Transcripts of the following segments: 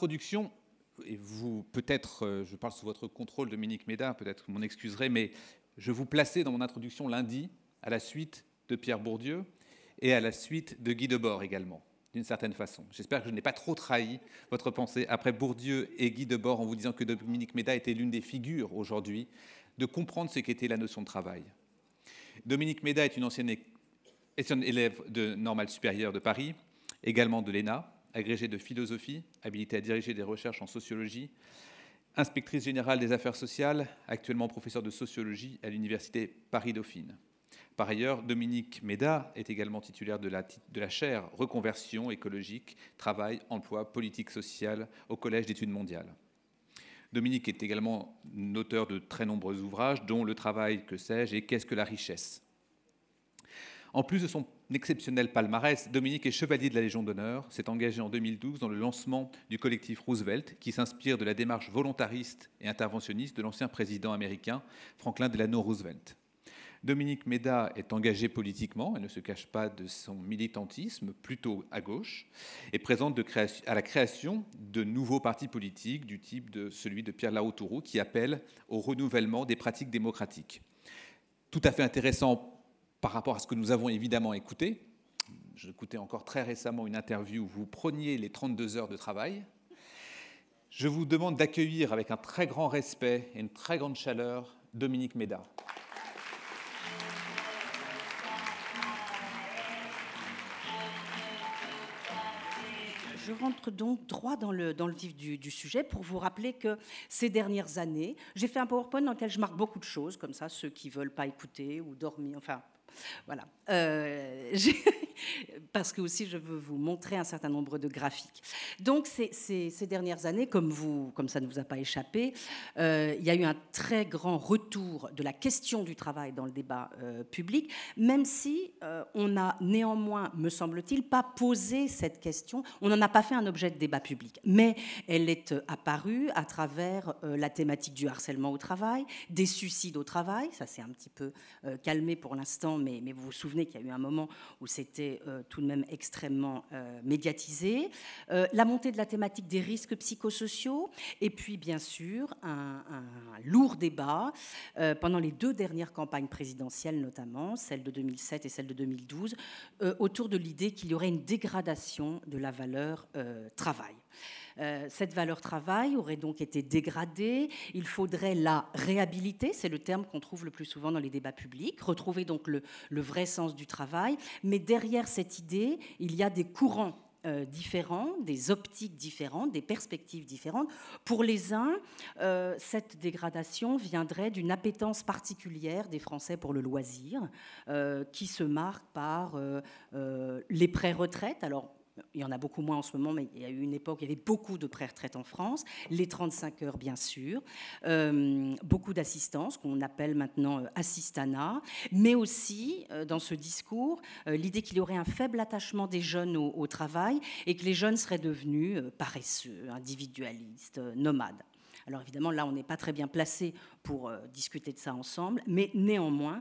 introduction, et vous, peut-être, je parle sous votre contrôle, Dominique Méda, peut-être vous m'en excuserez, mais je vous plaçais dans mon introduction lundi à la suite de Pierre Bourdieu et à la suite de Guy Debord également, d'une certaine façon. J'espère que je n'ai pas trop trahi votre pensée après Bourdieu et Guy Debord en vous disant que Dominique Méda était l'une des figures aujourd'hui de comprendre ce qu'était la notion de travail. Dominique Méda est une ancienne élève de Normale Supérieure de Paris, également de l'ENA, agrégée de philosophie, habilitée à diriger des recherches en sociologie, inspectrice générale des affaires sociales, actuellement professeure de sociologie à l'université Paris-Dauphine. Par ailleurs, Dominique Méda est également titulaire de la chaire Reconversion écologique, travail, emploi, politique sociale au Collège d'études mondiales. Dominique est également auteur de très nombreux ouvrages, dont Le travail, que sais-je, et Qu'est-ce que la richesse ? En plus de son exceptionnel palmarès, Dominique est chevalier de la Légion d'honneur, s'est engagé en 2012 dans le lancement du collectif Roosevelt, qui s'inspire de la démarche volontariste et interventionniste de l'ancien président américain Franklin Delano Roosevelt. Dominique Méda est engagée politiquement, elle ne se cache pas de son militantisme, plutôt à gauche, et présente à la création de nouveaux partis politiques du type de celui de Pierre Lahoutourou, qui appelle au renouvellement des pratiques démocratiques. Tout à fait intéressant par rapport à ce que nous avons évidemment écouté. J'écoutais encore très récemment une interview où vous preniez les 32 heures de travail. Je vous demande d'accueillir avec un très grand respect et une très grande chaleur Dominique Méda. Je rentre donc droit dans le vif du sujet pour vous rappeler que ces dernières années, j'ai fait un PowerPoint dans lequel je marque beaucoup de choses, comme ça, ceux qui ne veulent pas écouter ou dormir, enfin, voilà. Parce que aussi, je veux vous montrer un certain nombre de graphiques. Donc, ces dernières années, comme ça ne vous a pas échappé, il y a eu un très grand retour de la question du travail dans le débat public, même si on n'a néanmoins, me semble-t-il, pas posé cette question. On n'en a pas fait un objet de débat public, mais elle est apparue à travers la thématique du harcèlement au travail, des suicides au travail. Ça s'est un petit peu calmé pour l'instant, mais vous vous souvenez qu'il y a eu un moment où c'était tout de même extrêmement médiatisé. La montée de la thématique des risques psychosociaux, et puis bien sûr un lourd débat pendant les 2 dernières campagnes présidentielles, notamment celle de 2007 et celle de 2012, autour de l'idée qu'il y aurait une dégradation de la valeur travail. Cette valeur travail aurait donc été dégradée. Il faudrait la réhabiliter, c'est le terme qu'on trouve le plus souvent dans les débats publics, retrouver donc le vrai sens du travail. Mais derrière cette idée, il y a des courants différents, des optiques différentes, des perspectives différentes. Pour les uns, cette dégradation viendrait d'une appétence particulière des Français pour le loisir, qui se marque par les pré-retraites. Alors, il y en a beaucoup moins en ce moment, mais il y a eu une époque où il y avait beaucoup de pré-retraite en France, les 35 heures bien sûr, beaucoup d'assistance qu'on appelle maintenant assistanat, mais aussi dans ce discours l'idée qu'il y aurait un faible attachement des jeunes au travail et que les jeunes seraient devenus paresseux, individualistes, nomades. Alors évidemment, là, on n'est pas très bien placé pour discuter de ça ensemble, mais néanmoins,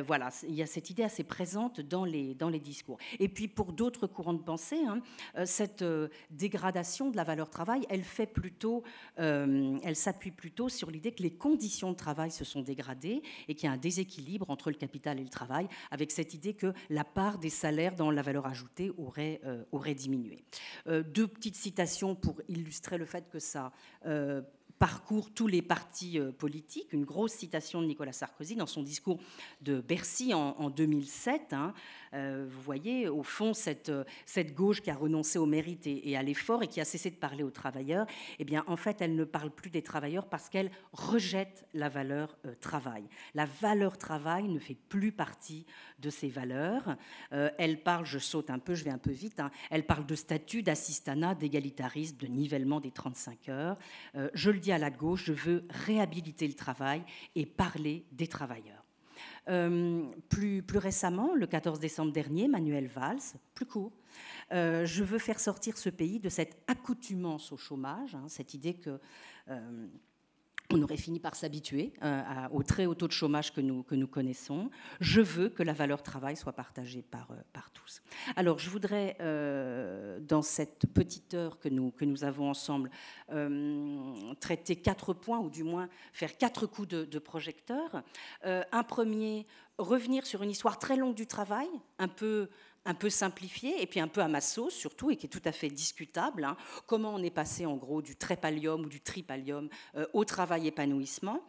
voilà, il y a cette idée assez présente dans les discours. Et puis, pour d'autres courants de pensée, cette dégradation de la valeur travail, elle s'appuie plutôt sur l'idée que les conditions de travail se sont dégradées et qu'il y a un déséquilibre entre le capital et le travail, avec cette idée que la part des salaires dans la valeur ajoutée aurait diminué. 2 petites citations pour illustrer le fait que ça parcourt tous les partis politiques. Une grosse citation de Nicolas Sarkozy dans son discours de Bercy en 2007. Vous voyez, au fond, cette gauche qui a renoncé au mérite et à l'effort et qui a cessé de parler aux travailleurs, eh bien, en fait, elle ne parle plus des travailleurs parce qu'elle rejette la valeur travail. La valeur travail ne fait plus partie de ces valeurs. Elle parle, je saute un peu, je vais un peu vite, elle parle de statut, d'assistanat, d'égalitarisme, de nivellement des 35 heures. Je le dis à la gauche, je veux réhabiliter le travail et parler des travailleurs. Plus récemment, le 14 décembre dernier, Manuel Valls, plus court, je veux faire sortir ce pays de cette accoutumance au chômage, cette idée que on aurait fini par s'habituer au très haut taux de chômage que nous connaissons. Je veux que la valeur travail soit partagée par tous. Alors, je voudrais, dans cette petite heure que nous avons ensemble, traiter 4 points, ou du moins faire 4 coups de projecteur. Un premier, revenir sur une histoire très longue du travail, un peu simplifié, et puis un peu à ma sauce surtout, et qui est tout à fait discutable. Comment on est passé en gros du trépalium ou du tripalium au travail épanouissement.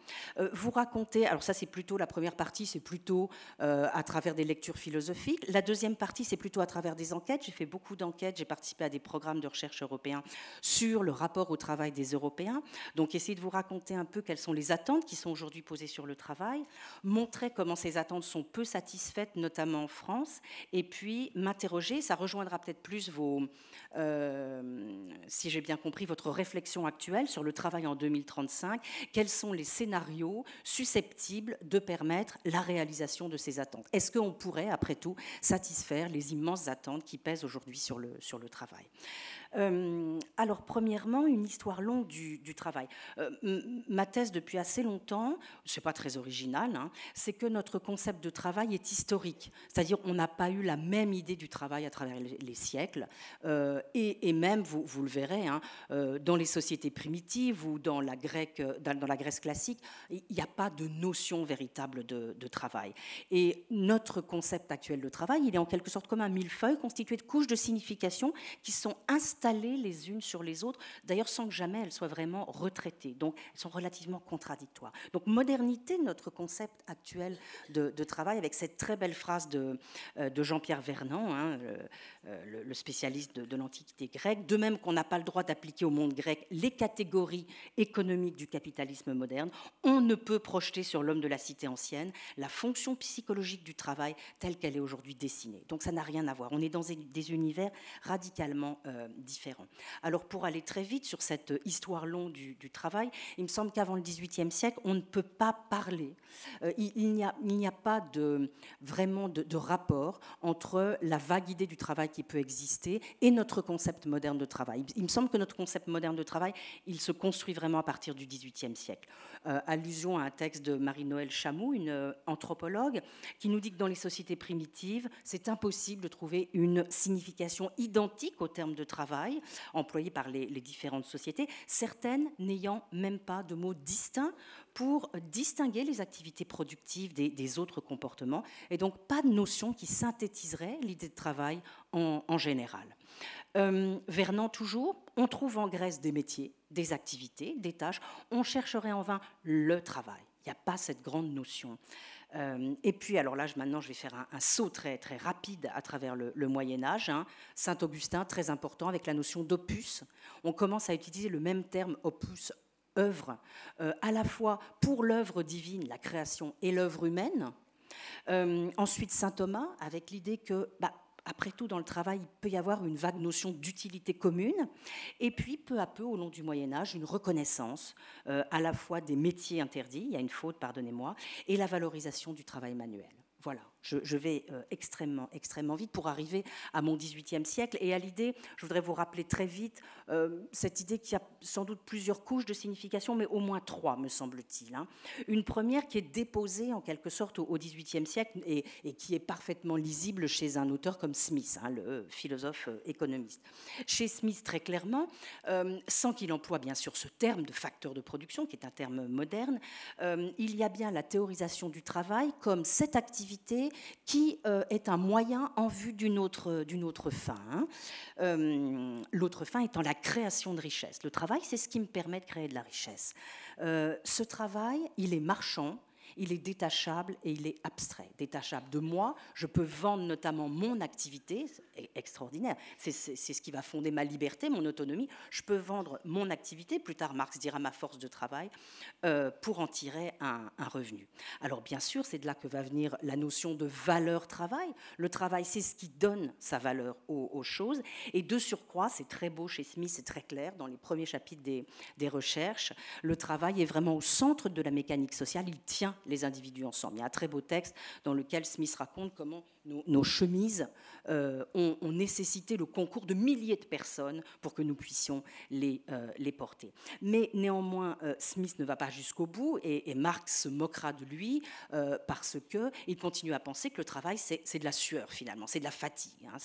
Vous racontez, alors ça c'est plutôt la première partie, c'est plutôt à travers des lectures philosophiques. La deuxième partie, c'est plutôt à travers des enquêtes. J'ai fait beaucoup d'enquêtes, j'ai participé à des programmes de recherche européens sur le rapport au travail des Européens. Donc essayer de vous raconter un peu quelles sont les attentes qui sont aujourd'hui posées sur le travail, montrer comment ces attentes sont peu satisfaites, notamment en France, et puis m'interroger, ça rejoindra peut-être plus si j'ai bien compris, votre réflexion actuelle sur le travail en 2035. Quels sont les scénarios susceptibles de permettre la réalisation de ces attentes? Est-ce qu'on pourrait, après tout, satisfaire les immenses attentes qui pèsent aujourd'hui sur le travail? Alors, premièrement, une histoire longue du travail. Ma thèse, depuis assez longtemps, ce n'est pas très original, c'est que notre concept de travail est historique. C'est-à-dire qu'on n'a pas eu la même idée du travail à travers les siècles. Et même, vous le verrez, dans les sociétés primitives ou dans la Grèce classique, il n'y a pas de notion véritable de travail. Et notre concept actuel de travail, il est en quelque sorte comme un millefeuille constitué de couches de signification qui sont installées les unes sur les autres, d'ailleurs sans que jamais elles soient vraiment retraitées. Donc, elles sont relativement contradictoires. Donc, modernité, notre concept actuel de travail, avec cette très belle phrase de Jean-Pierre Vernant, le spécialiste de l'Antiquité grecque, de même qu'on n'a pas le droit d'appliquer au monde grec les catégories économiques du capitalisme moderne, on ne peut projeter sur l'homme de la cité ancienne la fonction psychologique du travail telle qu'elle est aujourd'hui dessinée. Donc, ça n'a rien à voir. On est dans des univers radicalement différents. Alors, pour aller très vite sur cette histoire longue du travail, il me semble qu'avant le XVIIIe siècle, on ne peut pas parler. Il n'y a pas vraiment de rapport entre la vague idée du travail qui peut exister et notre concept moderne de travail. Il me semble que notre concept moderne de travail, il se construit vraiment à partir du XVIIIe siècle. Allusion à un texte de Marie-Noëlle Chamou, une anthropologue, qui nous dit que dans les sociétés primitives, c'est impossible de trouver une signification identique au terme de travail employé par les différentes sociétés, certaines n'ayant même pas de mots distincts pour distinguer les activités productives des autres comportements, et donc pas de notion qui synthétiserait l'idée de travail en général. Vernant toujours, on trouve en Grèce des métiers, des activités, des tâches, on chercherait en vain le travail. Il n'y a pas cette grande notion. Et puis, alors là, maintenant, je vais faire un saut très, très rapide à travers le Moyen-Âge. Saint-Augustin, très important, avec la notion d'opus. On commence à utiliser le même terme, opus, œuvre, à la fois pour l'œuvre divine, la création, et l'œuvre humaine. Ensuite, saint Thomas, avec l'idée que... après tout, dans le travail, il peut y avoir une vague notion d'utilité commune. Et puis, peu à peu, au long du Moyen-Âge, une reconnaissance à la fois des métiers interdits, il y a une faute, pardonnez-moi, et la valorisation du travail manuel. Voilà, je vais extrêmement, extrêmement vite pour arriver à mon XVIIIe siècle et à l'idée, je voudrais vous rappeler très vite, cette idée qu'il y a sans doute plusieurs couches de signification, mais au moins 3, me semble-t-il. Une première qui est déposée en quelque sorte au XVIIIe siècle et qui est parfaitement lisible chez un auteur comme Smith, le philosophe économiste. Chez Smith, très clairement, sans qu'il emploie bien sûr ce terme de facteur de production, qui est un terme moderne, il y a bien la théorisation du travail comme cette activité qui est un moyen en vue d'une autre fin. L'autre fin étant la création de richesse. Le travail, c'est ce qui me permet de créer de la richesse. Ce travail, il est marchand, il est détachable et il est abstrait. Détachable de moi, je peux vendre notamment mon activité, c'est extraordinaire, c'est ce qui va fonder ma liberté, mon autonomie. Je peux vendre mon activité, plus tard Marx dira ma force de travail, pour en tirer un revenu. Alors bien sûr, c'est de là que va venir la notion de valeur travail. Le travail, c'est ce qui donne sa valeur aux choses. Et de surcroît, c'est très beau chez Smith, c'est très clair dans les premiers chapitres des recherches, le travail est vraiment au centre de la mécanique sociale, il tient les individus ensemble. Il y a un très beau texte dans lequel Smith raconte comment nos chemises ont nécessité le concours de milliers de personnes pour que nous puissions les porter. Mais néanmoins, Smith ne va pas jusqu'au bout et Marx se moquera de lui parce qu'il continue à penser que le travail, c'est de la sueur finalement, c'est de la fatigue, hein,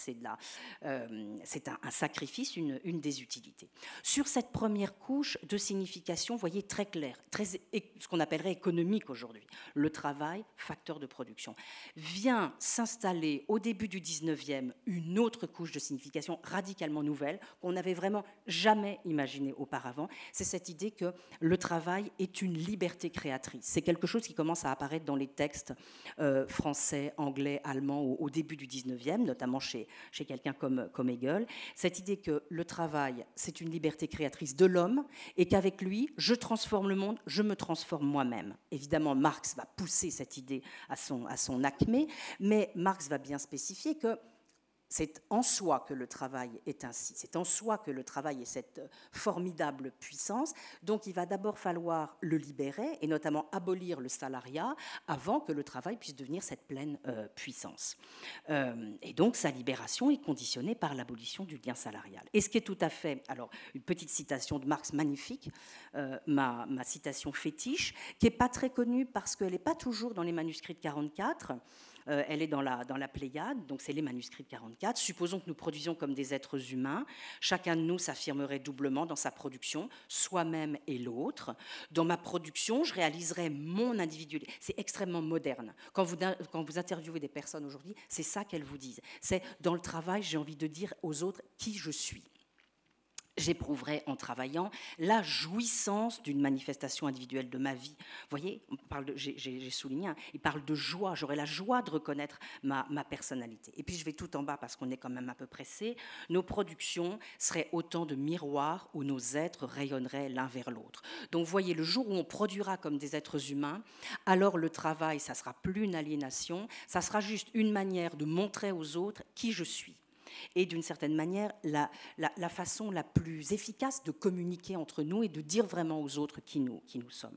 c'est un sacrifice, une des utilités. Sur cette première couche de signification, vous voyez, très clair, ce qu'on appellerait économique aujourd'hui, le travail, facteur de production, vient s'installer au début du 19e une autre couche de signification radicalement nouvelle qu'on n'avait vraiment jamais imaginée auparavant. C'est cette idée que le travail est une liberté créatrice. C'est quelque chose qui commence à apparaître dans les textes français, anglais, allemands au début du 19e, notamment chez quelqu'un comme Hegel. Cette idée que le travail, c'est une liberté créatrice de l'homme et qu'avec lui, je transforme le monde, je me transforme moi-même. Évidemment, Marx va pousser cette idée à son acmé, mais Marx va bien spécifier que c'est en soi que le travail est ainsi, c'est en soi que le travail est cette formidable puissance, donc il va d'abord falloir le libérer, et notamment abolir le salariat, avant que le travail puisse devenir cette pleine puissance. Et donc sa libération est conditionnée par l'abolition du lien salarial. Et ce qui est tout à fait, alors une petite citation de Marx magnifique, ma citation fétiche, qui n'est pas très connue parce qu'elle n'est pas toujours dans les manuscrits de 44, elle est dans la Pléiade, donc c'est les manuscrits de 44. Supposons que nous produisions comme des êtres humains. Chacun de nous s'affirmerait doublement dans sa production, soi-même et l'autre. Dans ma production, je réaliserai mon individualité. C'est extrêmement moderne. Quand vous interviewez des personnes aujourd'hui, c'est ça qu'elles vous disent. C'est dans le travail, j'ai envie de dire aux autres qui je suis. J'éprouverai en travaillant la jouissance d'une manifestation individuelle de ma vie. Vous voyez, j'ai souligné, il parle de joie, j'aurai la joie de reconnaître ma personnalité. Et puis je vais tout en bas parce qu'on est quand même un peu pressé. Nos productions seraient autant de miroirs où nos êtres rayonneraient l'un vers l'autre. Donc vous voyez, le jour où on produira comme des êtres humains, alors le travail, ça sera plus une aliénation, ça sera juste une manière de montrer aux autres qui je suis. Et d'une certaine manière, la façon la plus efficace de communiquer entre nous et de dire vraiment aux autres qui nous sommes.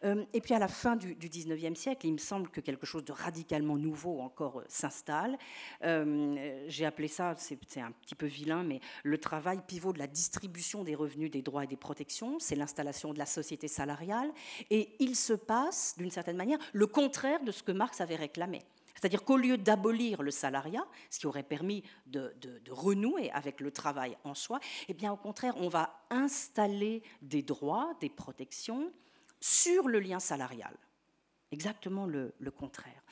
Et puis à la fin du 19e siècle, il me semble que quelque chose de radicalement nouveau encore s'installe. J'ai appelé ça, c'est un petit peu vilain, mais le travail pivot de la distribution des revenus, des droits et des protections, c'est l'installation de la société salariale. Et il se passe, d'une certaine manière, le contraire de ce que Marx avait réclamé. C'est-à-dire qu'au lieu d'abolir le salariat, ce qui aurait permis de renouer avec le travail en soi, eh bien, au contraire, on va installer des droits, des protections sur le lien salarial. Exactement le contraire.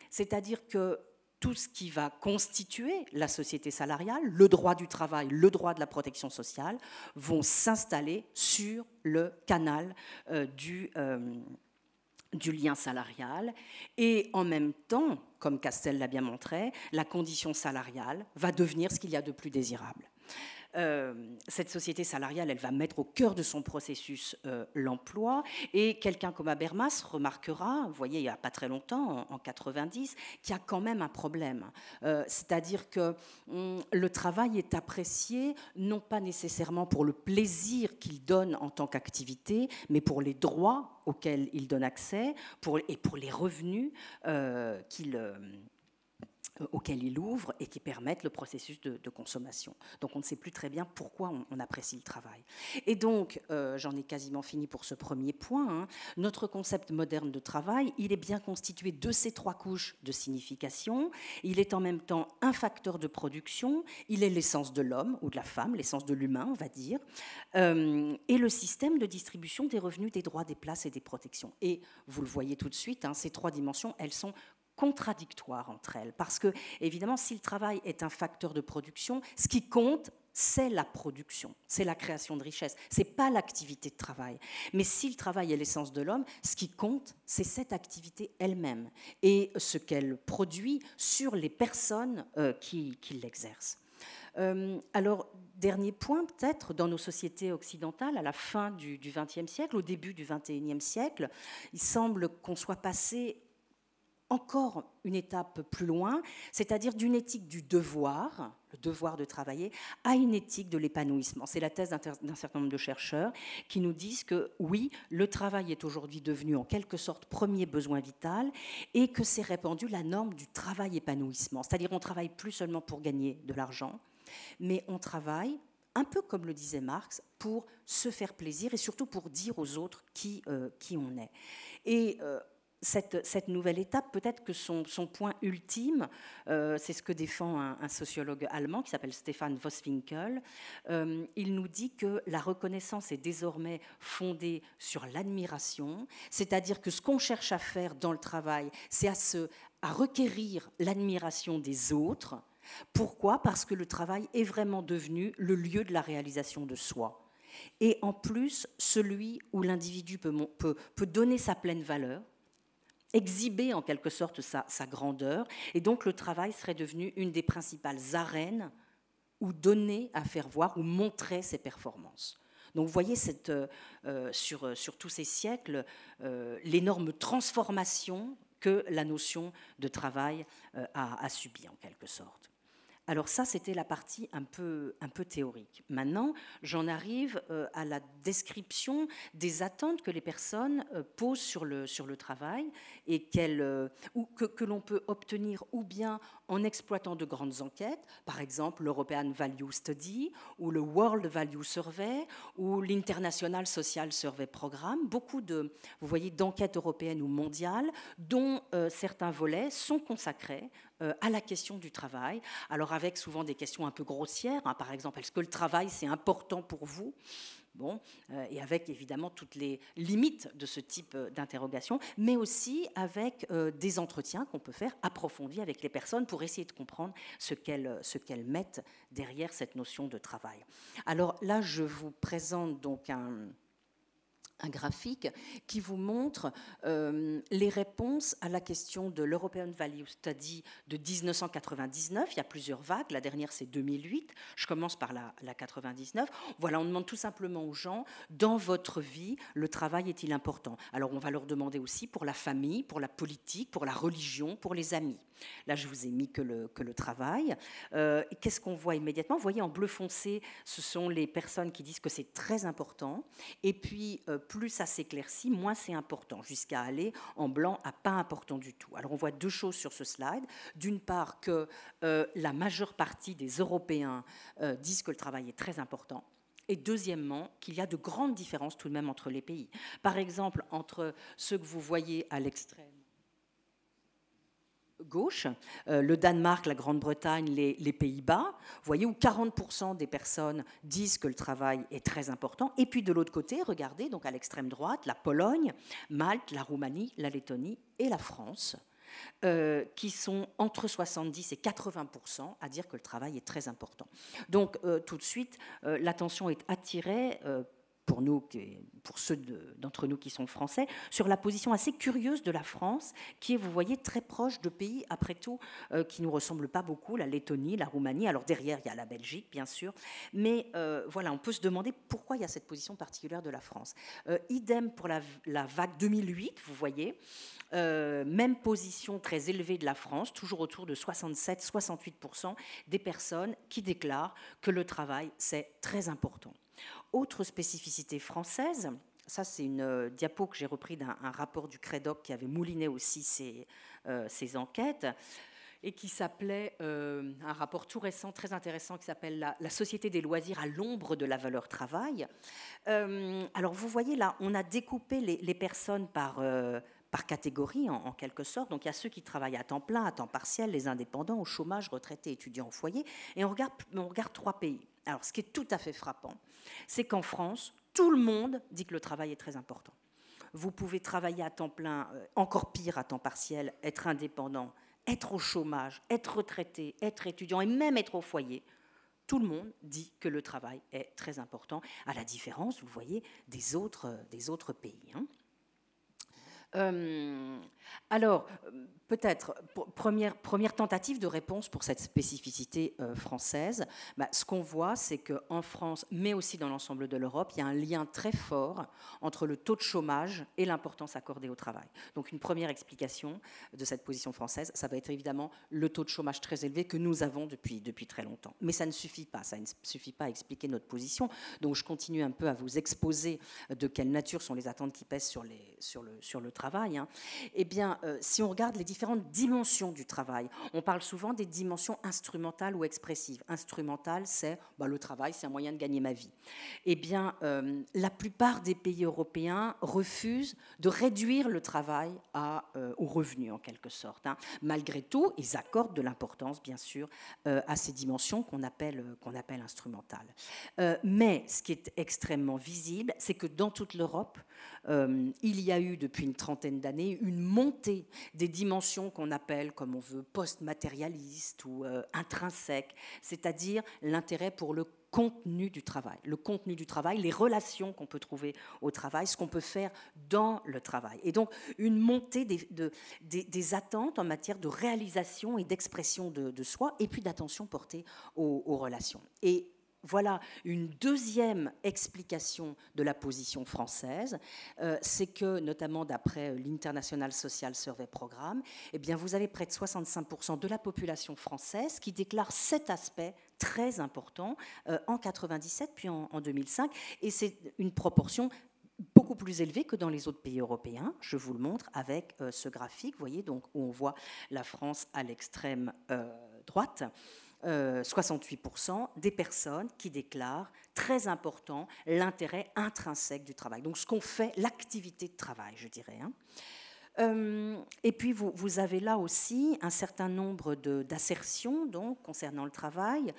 C'est-à-dire que tout ce qui va constituer la société salariale, le droit du travail, le droit de la protection sociale, vont s'installer sur le canal du lien salarial, et en même temps, comme Castel l'a bien montré, la condition salariale va devenir ce qu'il y a de plus désirable. Cette société salariale, elle va mettre au cœur de son processus l'emploi, et quelqu'un comme Habermas remarquera, vous voyez, il n'y a pas très longtemps, en 90, qu'il y a quand même un problème. C'est-à-dire que le travail est apprécié non pas nécessairement pour le plaisir qu'il donne en tant qu'activité, mais pour les droits auxquels il donne accès et pour les revenus auxquels il ouvre et qui permettent le processus de consommation. Donc on ne sait plus très bien pourquoi on apprécie le travail. Et donc, j'en ai quasiment fini pour ce premier point, hein. Notre concept moderne de travail, il est bien constitué de ces trois couches de signification. Il est en même temps un facteur de production, il est l'essence de l'homme ou de la femme, l'essence de l'humain, on va dire, et le système de distribution des revenus, des droits, des places et des protections. Et vous le voyez tout de suite, hein, ces trois dimensions, elles sont contradictoires entre elles. Parce que, évidemment, si le travail est un facteur de production, ce qui compte, c'est la production, c'est la création de richesse, c'est pas l'activité de travail. Mais si le travail est l'essence de l'homme, ce qui compte, c'est cette activité elle-même et ce qu'elle produit sur les personnes qui l'exercent. Alors, dernier point, peut-être, dans nos sociétés occidentales, à la fin du XXe siècle, au début du XXIe siècle, il semble qu'on soit passé encore une étape plus loin, c'est-à-dire d'une éthique du devoir. le devoir de travailler, à une éthique de l'épanouissement. C'est la thèse d'un certain nombre de chercheurs qui nous disent que oui, le travail est aujourd'hui devenu en quelque sorte premier besoin vital et que c'est répandu la norme du travail-épanouissement. C'est-à-dire on ne travaille plus seulement pour gagner de l'argent, mais on travaille, un peu comme le disait Marx, pour se faire plaisir et surtout pour dire aux autres qui on est. Et cette nouvelle étape, peut-être que son point ultime, c'est ce que défend un sociologue allemand qui s'appelle Stefan Vosswinkel. Il nous dit que la reconnaissance est désormais fondée sur l'admiration, c'est-à-dire que ce qu'on cherche à faire dans le travail, c'est à requérir l'admiration des autres. Pourquoi ? Parce que le travail est vraiment devenu le lieu de la réalisation de soi. Et en plus, celui où l'individu peut donner sa pleine valeur, exhiber en quelque sorte sa grandeur, et donc le travail serait devenu une des principales arènes où donner à faire voir, où montrer ses performances. Donc vous voyez sur tous ces siècles l'énorme transformation que la notion de travail a subie en quelque sorte. Alors ça, c'était la partie un peu théorique. Maintenant, j'en arrive à la description des attentes que les personnes posent sur le travail et que l'on peut obtenir ou bien en exploitant de grandes enquêtes, par exemple l'European Value Study ou le World Value Survey ou l'International Social Survey Programme, beaucoup d'enquêtes européennes ou mondiales dont certains volets sont consacrés à la question du travail. Alors avec souvent des questions un peu grossières, hein, par exemple, est-ce que le travail c'est important pour vous ? Bon, et avec évidemment toutes les limites de ce type d'interrogation, mais aussi avec des entretiens qu'on peut faire approfondis avec les personnes pour essayer de comprendre ce qu'elles mettent derrière cette notion de travail. Alors là, je vous présente donc un graphique qui vous montre les réponses à la question de l'European Value Study de 1999. Il y a plusieurs vagues. La dernière, c'est 2008. Je commence par la 99. Voilà, on demande tout simplement aux gens, dans votre vie, le travail est-il important ? Alors, on va leur demander aussi pour la famille, pour la politique, pour la religion, pour les amis. Là, je vous ai mis que le travail. Qu'est-ce qu'on voit immédiatement ? Vous voyez, en bleu foncé, ce sont les personnes qui disent que c'est très important. Et puis, plus ça s'éclaircit, moins c'est important, jusqu'à aller en blanc à pas important du tout. Alors, on voit deux choses sur ce slide. D'une part, que la majeure partie des Européens disent que le travail est très important. Et deuxièmement, qu'il y a de grandes différences tout de même entre les pays. Par exemple, entre ceux que vous voyez à l'extrême gauche, le Danemark, la Grande-Bretagne, les Pays-Bas, vous voyez, où 40% des personnes disent que le travail est très important. Et puis de l'autre côté, regardez, donc à l'extrême droite, la Pologne, Malte, la Roumanie, la Lettonie et la France, qui sont entre 70 et 80% à dire que le travail est très important. Donc tout de suite, l'attention est attirée pour ceux d'entre nous qui sont français, sur la position assez curieuse de la France, qui est, vous voyez, très proche de pays, après tout, qui ne nous ressemblent pas beaucoup, la Lettonie, la Roumanie. Alors derrière, il y a la Belgique, bien sûr. Mais voilà, on peut se demander pourquoi il y a cette position particulière de la France. Idem pour la vague 2008, vous voyez. Même position très élevée de la France, toujours autour de 67-68% des personnes qui déclarent que le travail, c'est très important. Autre spécificité française, ça c'est une diapo que j'ai repris d'un rapport du Crédoc qui avait mouliné aussi ces enquêtes, et qui s'appelait, un rapport tout récent, très intéressant, qui s'appelle la société des loisirs à l'ombre de la valeur travail. Alors vous voyez là, on a découpé les personnes par catégorie, en quelque sorte. Donc il y a ceux qui travaillent à temps plein, à temps partiel, les indépendants, au chômage, retraités, étudiants au foyer, et on regarde 3 pays. Alors ce qui est tout à fait frappant, c'est qu'en France, tout le monde dit que le travail est très important. Vous pouvez travailler à temps plein, encore pire à temps partiel, être indépendant, être au chômage, être retraité, être étudiant et même être au foyer. Tout le monde dit que le travail est très important, à la différence, vous voyez, des autres pays. Alors, peut-être, première tentative de réponse pour cette spécificité française, ce qu'on voit, c'est qu'en France, mais aussi dans l'ensemble de l'Europe, il y a un lien très fort entre le taux de chômage et l'importance accordée au travail. Donc une première explication de cette position française, ça va être évidemment le taux de chômage très élevé que nous avons depuis très longtemps. Mais ça ne suffit pas, ça ne suffit pas à expliquer notre position. Donc je continue un peu à vous exposer de quelle nature sont les attentes qui pèsent sur le travail. Eh bien, si on regarde les différentes dimensions du travail, on parle souvent des dimensions instrumentales ou expressives. Instrumentale, c'est le travail, c'est un moyen de gagner ma vie. Eh bien, la plupart des pays européens refusent de réduire le travail au revenu, en quelque sorte. Malgré tout, ils accordent de l'importance, bien sûr, à ces dimensions qu'on appelle instrumentales. Mais ce qui est extrêmement visible, c'est que dans toute l'Europe, il y a eu depuis une trentaine d'années une montée des dimensions qu'on appelle, comme on veut, post-matérialistes ou intrinsèques, c'est-à-dire l'intérêt pour le contenu du travail. Le contenu du travail, les relations qu'on peut trouver au travail, ce qu'on peut faire dans le travail. Et donc, une montée des attentes en matière de réalisation et d'expression de soi, et puis d'attention portée aux relations. Et voilà une deuxième explication de la position française, c'est que, notamment d'après l'International Social Survey Programme, eh bien, vous avez près de 65% de la population française qui déclare cet aspect très important en 97 puis en 2005, et c'est une proportion beaucoup plus élevée que dans les autres pays européens. Je vous le montre avec ce graphique, vous voyez, donc, où on voit la France à l'extrême droite. 68% des personnes qui déclarent, très important, l'intérêt intrinsèque du travail. Donc ce qu'on fait, l'activité de travail, je dirais. Et puis vous avez là aussi un certain nombre d'assertions donc, concernant le travail.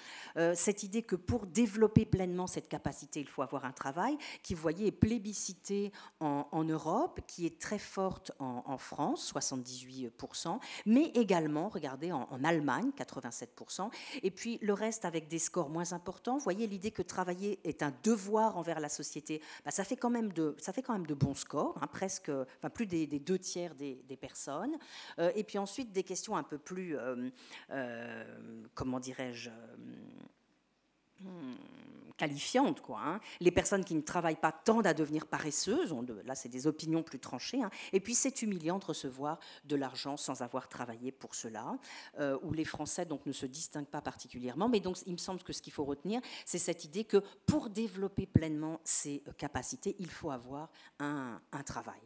Cette idée que pour développer pleinement cette capacité, il faut avoir un travail qui, vous voyez, est plébiscité en Europe, qui est très forte en France, 78%, mais également, regardez, en Allemagne, 87%, et puis le reste avec des scores moins importants. Vous voyez, l'idée que travailler est un devoir envers la société, ça fait quand même de bons scores, presque, plus des 2/3 des personnes. Et puis ensuite, des questions un peu plus, comment dirais-je, qualifiantes, quoi. Les personnes qui ne travaillent pas tendent à devenir paresseuses. Là, c'est des opinions plus tranchées. Et puis, c'est humiliant de recevoir de l'argent sans avoir travaillé pour cela. Où les Français donc ne se distinguent pas particulièrement. Mais donc, il me semble que ce qu'il faut retenir, c'est cette idée que pour développer pleinement ces capacités, il faut avoir un travail.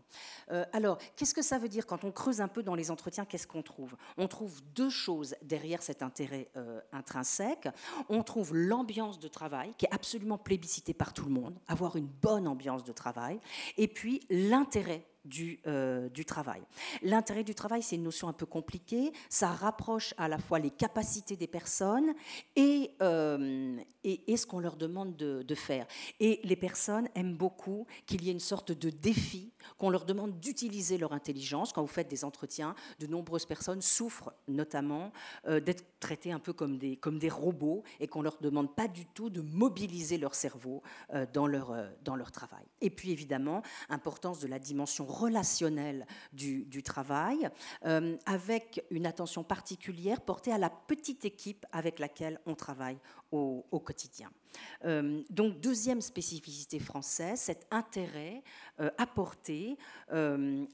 Alors, qu'est-ce que ça veut dire quand on creuse un peu dans les entretiens? Qu'est-ce qu'on trouve? On trouve deux choses derrière cet intérêt intrinsèque. On trouve l'ambiance de travail qui est absolument plébiscitée par tout le monde, avoir une bonne ambiance de travail, et puis l'intérêt du travail. L'intérêt du travail, c'est une notion un peu compliquée. Ça rapproche à la fois les capacités des personnes et ce qu'on leur demande de faire. Et les personnes aiment beaucoup qu'il y ait une sorte de défi, qu'on leur demande d'utiliser leur intelligence. Quand vous faites des entretiens, de nombreuses personnes souffrent notamment d'être traitées un peu comme des robots et qu'on ne leur demande pas du tout de mobiliser leur cerveau dans leur travail. Et puis évidemment, importance de la dimension relationnelle du travail, avec une attention particulière portée à la petite équipe avec laquelle on travaille au quotidien. Donc, deuxième spécificité française, cet intérêt apporté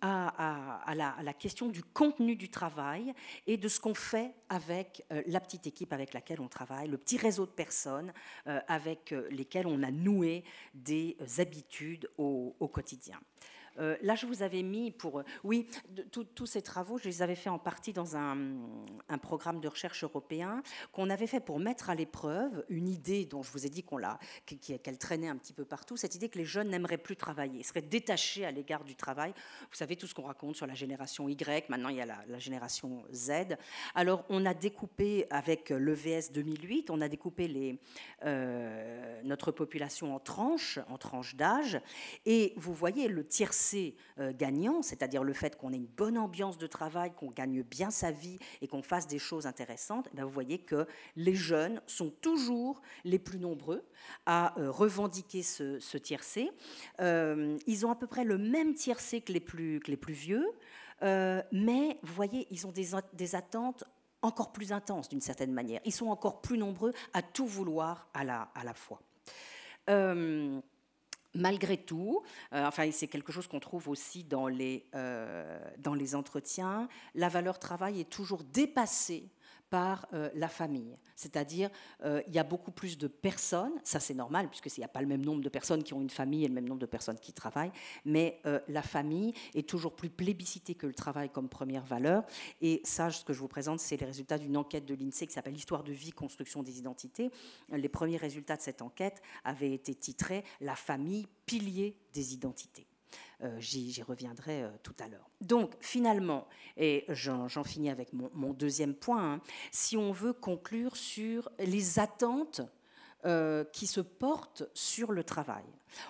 à la question du contenu du travail et de ce qu'on fait avec la petite équipe avec laquelle on travaille, le petit réseau de personnes avec lesquelles on a noué des habitudes au quotidien. Là, je vous avais mis tous ces travaux, je les avais fait en partie dans un programme de recherche européen qu'on avait fait pour mettre à l'épreuve une idée dont je vous ai dit qu'elle traînait un petit peu partout, cette idée que les jeunes n'aimeraient plus travailler, seraient détachés à l'égard du travail. Vous savez tout ce qu'on raconte sur la génération Y, maintenant il y a la génération Z. Alors, on a découpé avec l'EVS 2008, on a découpé notre population en tranches d'âge, et vous voyez le tiercé gagnant, c'est-à-dire le fait qu'on ait une bonne ambiance de travail, qu'on gagne bien sa vie et qu'on fasse des choses intéressantes, vous voyez que les jeunes sont toujours les plus nombreux nombreux à revendiquer ce tiercé. Ils ont à peu près le même tiercé que les plus vieux, mais vous voyez, ils ont des attentes encore plus intenses d'une certaine manière. Ils sont encore plus nombreux à tout vouloir à la fois. Malgré tout, enfin, c'est quelque chose qu'on trouve aussi dans les entretiens, la valeur travail est toujours dépassée par la famille. C'est-à-dire, il y a beaucoup plus de personnes, ça c'est normal, puisqu'il n'y a pas le même nombre de personnes qui ont une famille et le même nombre de personnes qui travaillent, mais la famille est toujours plus plébiscitée que le travail comme première valeur. Et ça, ce que je vous présente, c'est les résultats d'une enquête de l'INSEE qui s'appelle « Histoire de vie, construction des identités ». Les premiers résultats de cette enquête avaient été titrés « La famille, pilier des identités ». J'y reviendrai tout à l'heure. Donc, finalement, et j'en finis avec mon deuxième point, hein, si on veut conclure sur les attentes qui se portent sur le travail,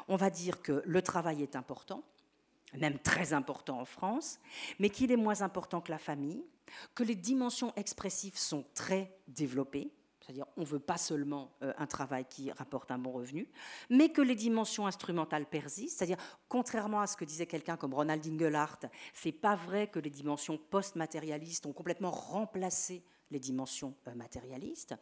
on va dire que le travail est important, même très important en France, mais qu'il est moins important que la famille, que les dimensions expressives sont très développées, c'est-à-dire on ne veut pas seulement un travail qui rapporte un bon revenu, mais que les dimensions instrumentales persistent, c'est-à-dire contrairement à ce que disait quelqu'un comme Ronald Inglehart, ce n'est pas vrai que les dimensions post-matérialistes ont complètement remplacé les dimensions matérialistes.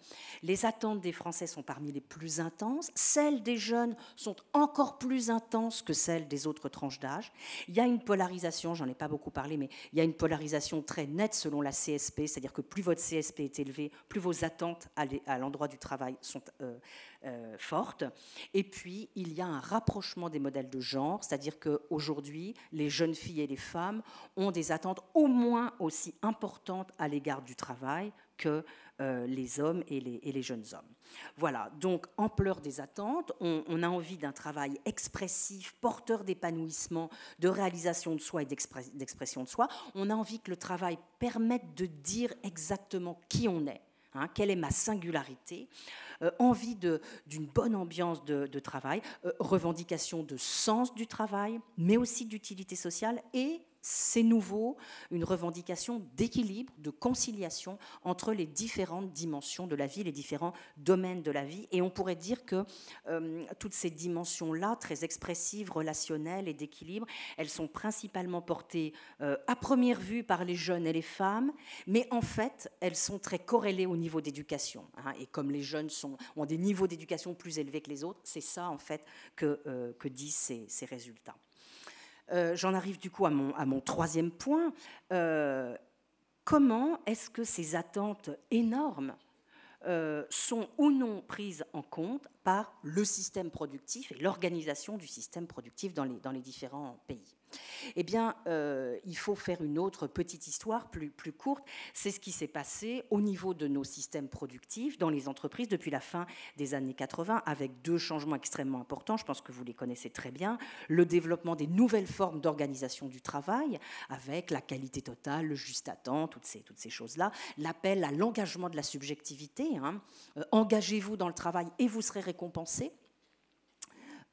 Les attentes des Français sont parmi les plus intenses. Celles des jeunes sont encore plus intenses que celles des autres tranches d'âge. Il y a une polarisation, j'en ai pas beaucoup parlé, mais il y a une polarisation très nette selon la CSP, c'est-à-dire que plus votre CSP est élevé, plus vos attentes à l'endroit du travail sont fortes. Et puis, il y a un rapprochement des modèles de genre, c'est-à-dire qu'aujourd'hui, les jeunes filles et les femmes ont des attentes au moins aussi importantes à l'égard du travail que les hommes et les jeunes hommes. Voilà, donc ampleur des attentes, on a envie d'un travail expressif, porteur d'épanouissement, de réalisation de soi et d'expression de soi. On a envie que le travail permette de dire exactement qui on est, hein, quelle est ma singularité, envie d'une bonne ambiance de travail, revendication de sens du travail, mais aussi d'utilité sociale et c'est nouveau, une revendication d'équilibre, de conciliation entre les différentes dimensions de la vie, les différents domaines de la vie. Et on pourrait dire que toutes ces dimensions-là, très expressives, relationnelles et d'équilibre, elles sont principalement portées à première vue par les jeunes et les femmes, mais en fait, elles sont très corrélées au niveau d'éducation. Hein, et comme les jeunes ont des niveaux d'éducation plus élevés que les autres, c'est ça, en fait, que disent ces résultats. J'en arrive du coup à mon troisième point. Comment est-ce que ces attentes énormes sont ou non prises en compte par le système productif et l'organisation du système productif dans les différents pays? Eh bien, il faut faire une autre petite histoire plus courte. C'est ce qui s'est passé au niveau de nos systèmes productifs dans les entreprises depuis la fin des années 80, avec deux changements extrêmement importants. Je pense que vous les connaissez très bien. Le développement des nouvelles formes d'organisation du travail, avec la qualité totale, le juste à temps, toutes ces choses-là. L'appel à l'engagement de la subjectivité. Hein. Engagez-vous dans le travail et vous serez récompensé.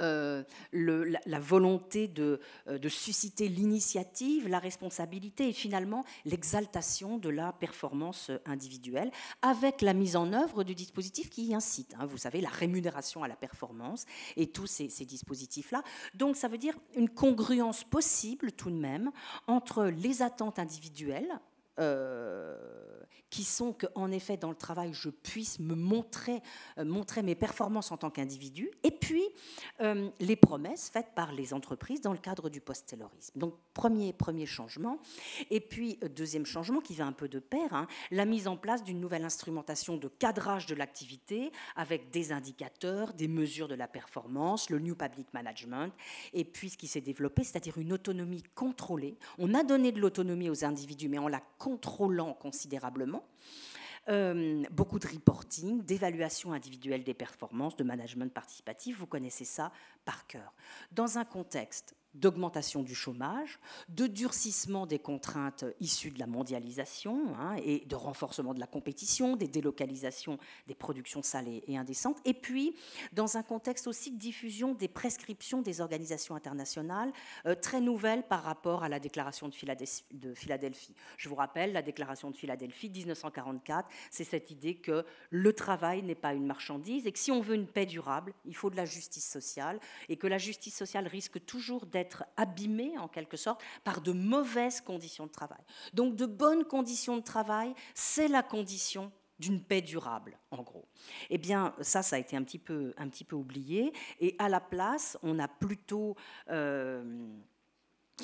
La volonté de susciter l'initiative, la responsabilité et finalement l'exaltation de la performance individuelle avec la mise en œuvre du dispositif qui y incite. Hein, vous savez, la rémunération à la performance et tous ces dispositifs-là. Donc ça veut dire une congruence possible tout de même entre les attentes individuelles qui sont qu'en effet, dans le travail, je puisse me montrer mes performances en tant qu'individu, et puis les promesses faites par les entreprises dans le cadre du post-taylorisme. Donc, premier changement. Et puis, deuxième changement qui va un peu de pair, hein, la mise en place d'une nouvelle instrumentation de cadrage de l'activité avec des indicateurs, des mesures de la performance, le New Public Management, et puis ce qui s'est développé, c'est-à-dire une autonomie contrôlée. On a donné de l'autonomie aux individus, mais en la contrôlant considérablement. Beaucoup de reporting, d'évaluation individuelle des performances, de management participatif, vous connaissez ça par cœur. Dans un contexte d'augmentation du chômage, de durcissement des contraintes issues de la mondialisation et de renforcement de la compétition, des délocalisations des productions sales et indécentes, et puis dans un contexte aussi de diffusion des prescriptions des organisations internationales très nouvelles par rapport à la déclaration de Philadelphie. Je vous rappelle, la déclaration de Philadelphie 1944, c'est cette idée que le travail n'est pas une marchandise et que si on veut une paix durable, il faut de la justice sociale, et que la justice sociale risque toujours d'être abîmée en quelque sorte par de mauvaises conditions de travail. Donc de bonnes conditions de travail, c'est la condition d'une paix durable, en gros. Eh bien, ça a été un petit peu oublié, et à la place, on a plutôt...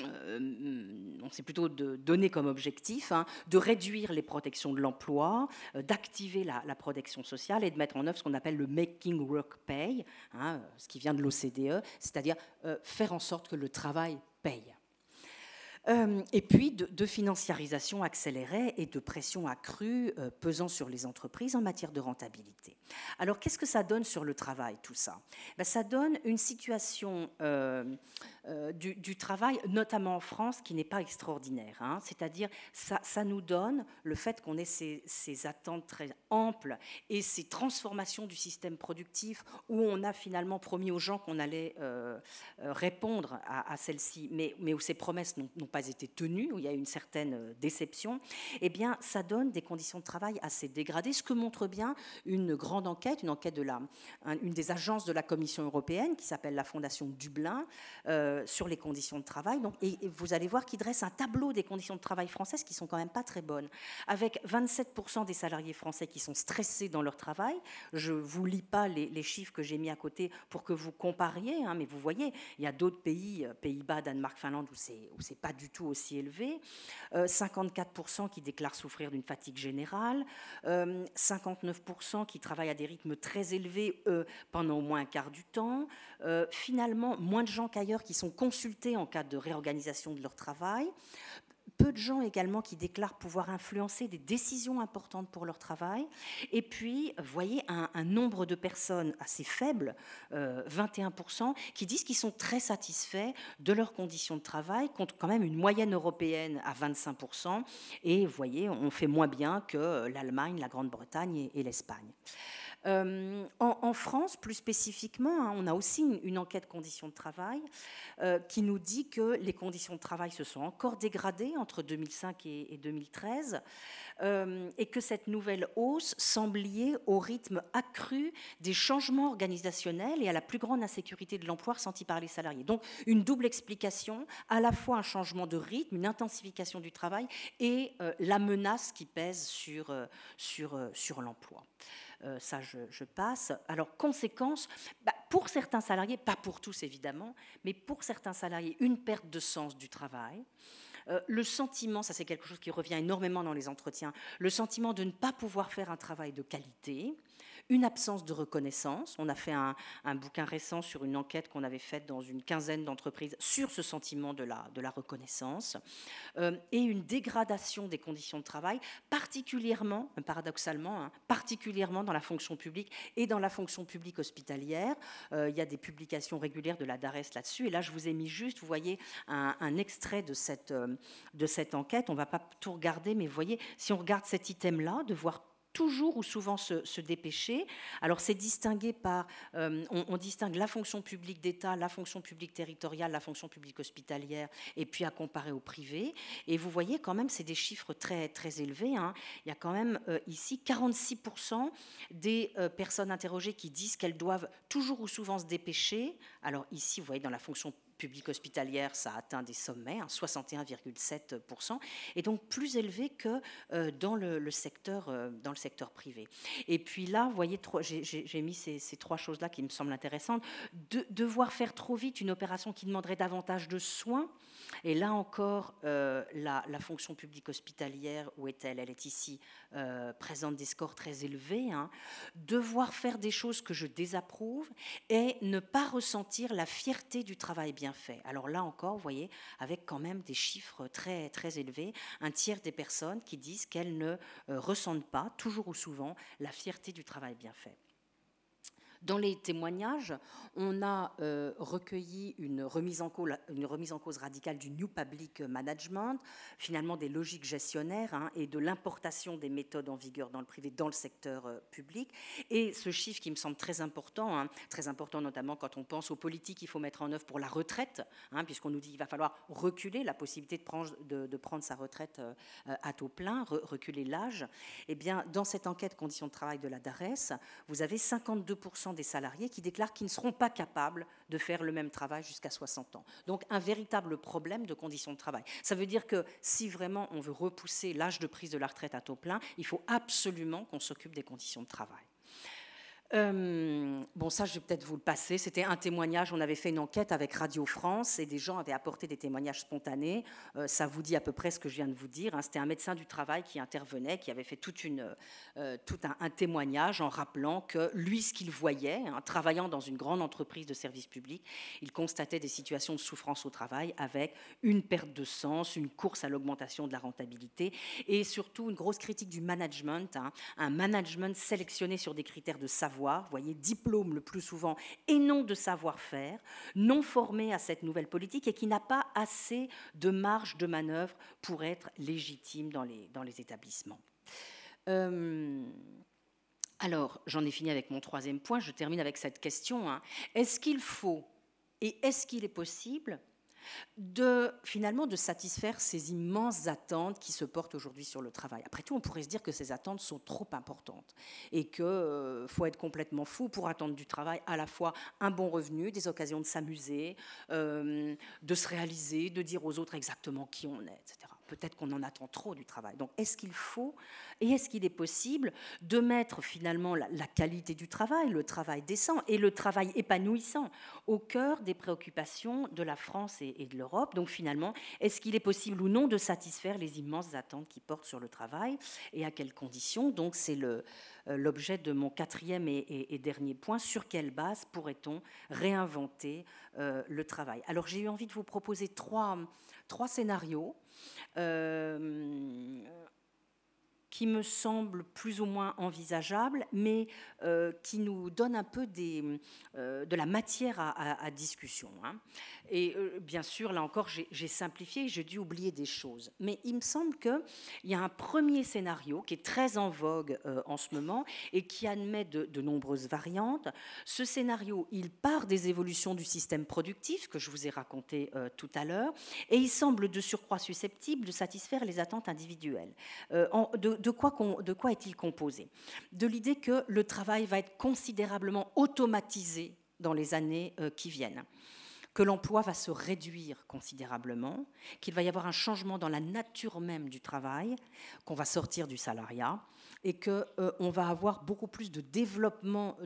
on s'est plutôt donné comme objectif de réduire les protections de l'emploi, d'activer la protection sociale et de mettre en œuvre ce qu'on appelle le Making Work Pay, ce qui vient de l'OCDE, c'est-à-dire faire en sorte que le travail paye. Et puis de financiarisation accélérée et de pression accrue pesant sur les entreprises en matière de rentabilité. Alors, qu'est-ce que ça donne sur le travail, tout ça ? Ça donne une situation du travail, notamment en France, qui n'est pas extraordinaire. C'est-à-dire, ça nous donne le fait qu'on ait ces attentes très amples et ces transformations du système productif où on a finalement promis aux gens qu'on allait répondre à celles-ci, mais où ces promesses n'ont pas été tenues, où il y a une certaine déception. Eh bien, ça donne des conditions de travail assez dégradées, ce que montre bien une grande enquête, une enquête de une des agences de la Commission européenne qui s'appelle la Fondation Dublin, sur les conditions de travail. Donc, et vous allez voir qu'il dresse un tableau des conditions de travail françaises qui sont quand même pas très bonnes, avec 27% des salariés français qui sont stressés dans leur travail. Je vous lis pas les chiffres que j'ai mis à côté pour que vous compariez, mais vous voyez, il y a d'autres pays, Pays-Bas, Danemark, Finlande, où c'est pas du tout aussi élevé. 54% qui déclarent souffrir d'une fatigue générale, 59% qui travaillent à des rythmes très élevés pendant au moins un quart du temps. Finalement, moins de gens qu'ailleurs qui sont consultés en cas de réorganisation de leur travail. Peu de gens également qui déclarent pouvoir influencer des décisions importantes pour leur travail. Et puis, vous voyez, un nombre de personnes assez faible, 21%, qui disent qu'ils sont très satisfaits de leurs conditions de travail, contre quand même une moyenne européenne à 25%. Et vous voyez, on fait moins bien que l'Allemagne, la Grande-Bretagne et l'Espagne. En France, plus spécifiquement, on a aussi une enquête conditions de travail qui nous dit que les conditions de travail se sont encore dégradées entre 2005 et 2013 et que cette nouvelle hausse semble liée au rythme accru des changements organisationnels et à la plus grande insécurité de l'emploi ressentie par les salariés. Donc une double explication, à la fois un changement de rythme, une intensification du travail et la menace qui pèse sur l'emploi. Ça, je passe. Alors, conséquence, pour certains salariés, pas pour tous évidemment, mais pour certains salariés, une perte de sens du travail. Le sentiment, ça c'est quelque chose qui revient énormément dans les entretiens, le sentiment de ne pas pouvoir faire un travail de qualité, une absence de reconnaissance. On a fait un bouquin récent sur une enquête qu'on avait faite dans une quinzaine d'entreprises sur ce sentiment de la reconnaissance et une dégradation des conditions de travail, particulièrement, paradoxalement, particulièrement dans la fonction publique et dans la fonction publique hospitalière. Il y a des publications régulières de la DARES là-dessus. Et là, je vous ai mis juste, vous voyez, un extrait de cette enquête. On ne va pas tout regarder, mais vous voyez, si on regarde cet item-là, de voir toujours ou souvent se dépêcher. Alors c'est distingué par, on distingue la fonction publique d'État, la fonction publique territoriale, la fonction publique hospitalière, et puis à comparer au privé. Et vous voyez quand même, c'est des chiffres très, très élevés. Il y a quand même ici 46% des personnes interrogées qui disent qu'elles doivent toujours ou souvent se dépêcher. Alors ici, vous voyez, dans la fonction publique hospitalière, ça a atteint des sommets, 61,7%, et donc plus élevé que dans le secteur privé. Et puis là, vous voyez, j'ai mis ces trois choses-là qui me semblent intéressantes. Devoir faire trop vite une opération qui demanderait davantage de soins, et là encore, la fonction publique hospitalière, où est-elle ? Elle est ici, présente des scores très élevés. Devoir faire des choses que je désapprouve et ne pas ressentir la fierté du travail bien fait. Alors là encore, vous voyez, avec quand même des chiffres très, très élevés, un tiers des personnes qui disent qu'elles ne ressentent pas, toujours ou souvent, la fierté du travail bien fait. Dans les témoignages, on a recueilli une remise en cause radicale du New Public Management, finalement des logiques gestionnaires et de l'importation des méthodes en vigueur dans le privé, dans le secteur public. Et ce chiffre qui me semble très important notamment quand on pense aux politiques qu'il faut mettre en œuvre pour la retraite, puisqu'on nous dit qu'il va falloir reculer la possibilité de prendre sa retraite à taux plein, reculer l'âge. Eh bien, dans cette enquête conditions de travail de la DARES, vous avez 52% des salariés qui déclarent qu'ils ne seront pas capables de faire le même travail jusqu'à 60 ans. Donc un véritable problème de conditions de travail. Ça veut dire que si vraiment on veut repousser l'âge de prise de la retraite à taux plein, il faut absolument qu'on s'occupe des conditions de travail. Bon, ça, je vais peut-être vous le passer. C'était un témoignage. On avait fait une enquête avec Radio France et des gens avaient apporté des témoignages spontanés. Ça vous dit à peu près ce que je viens de vous dire. C'était un médecin du travail qui intervenait, qui avait fait tout un témoignage en rappelant que lui, ce qu'il voyait, travaillant dans une grande entreprise de service public, il constatait des situations de souffrance au travail avec une perte de sens, une course à l'augmentation de la rentabilité et surtout une grosse critique du management, un management sélectionné sur des critères de savoir, vous voyez, diplôme le plus souvent, et non de savoir-faire, non formé à cette nouvelle politique et qui n'a pas assez de marge de manœuvre pour être légitime dans les établissements. Alors, j'en ai fini avec mon troisième point, je termine avec cette question. Est-ce qu'il faut et est-ce qu'il est possible finalement de satisfaire ces immenses attentes qui se portent aujourd'hui sur le travail? Après tout, on pourrait se dire que ces attentes sont trop importantes et qu'il faut être complètement fou pour attendre du travail à la fois un bon revenu, des occasions de s'amuser, de se réaliser, de dire aux autres exactement qui on est, etc. Peut-être qu'on en attend trop du travail. Donc, est-ce qu'il faut et est-ce qu'il est possible de mettre finalement la qualité du travail, le travail décent et le travail épanouissant au cœur des préoccupations de la France et de l'Europe? Donc, finalement, est-ce qu'il est possible ou non de satisfaire les immenses attentes qui portent sur le travail et à quelles conditions? Donc, c'est l'objet de mon quatrième et dernier point. Sur quelle base pourrait-on réinventer le travail? Alors, j'ai eu envie de vous proposer trois scénarios qui me semblent plus ou moins envisageables, mais qui nous donnent un peu de la matière à discussion. Et bien sûr, là encore, j'ai simplifié, j'ai dû oublier des choses. Mais il me semble qu'il y a un premier scénario qui est très en vogue en ce moment et qui admet de nombreuses variantes. Ce scénario, il part des évolutions du système productif que je vous ai raconté tout à l'heure, et il semble de surcroît susceptible de satisfaire les attentes individuelles. De quoi est-il composé? De l'idée que le travail va être considérablement automatisé dans les années qui viennent, que l'emploi va se réduire considérablement, qu'il va y avoir un changement dans la nature même du travail, qu'on va sortir du salariat et qu'on va avoir beaucoup plus de développement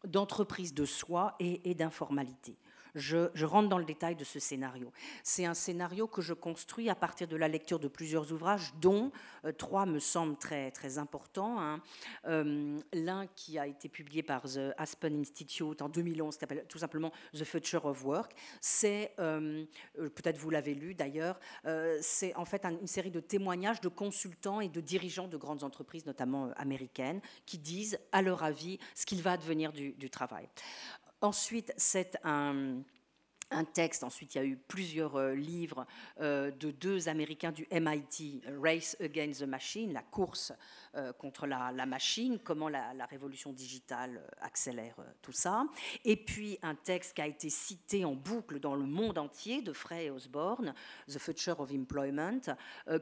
d'entreprises de soi et d'informalité. Je rentre dans le détail de ce scénario. C'est un scénario que je construis à partir de la lecture de plusieurs ouvrages, dont trois me semblent très, très importants. L'un qui a été publié par The Aspen Institute en 2011, qui s'appelle tout simplement The Future of Work. C'est, peut-être vous l'avez lu d'ailleurs, c'est en fait une série de témoignages de consultants et de dirigeants de grandes entreprises, notamment américaines, qui disent, à leur avis, ce qu'il va advenir du travail. Ensuite, c'est un texte, ensuite il y a eu plusieurs livres de deux Américains du MIT, Race Against the Machine, la course contre la machine, comment la révolution digitale accélère tout ça. Et puis un texte qui a été cité en boucle dans le monde entier de Frey et Osborne, The Future of Employment,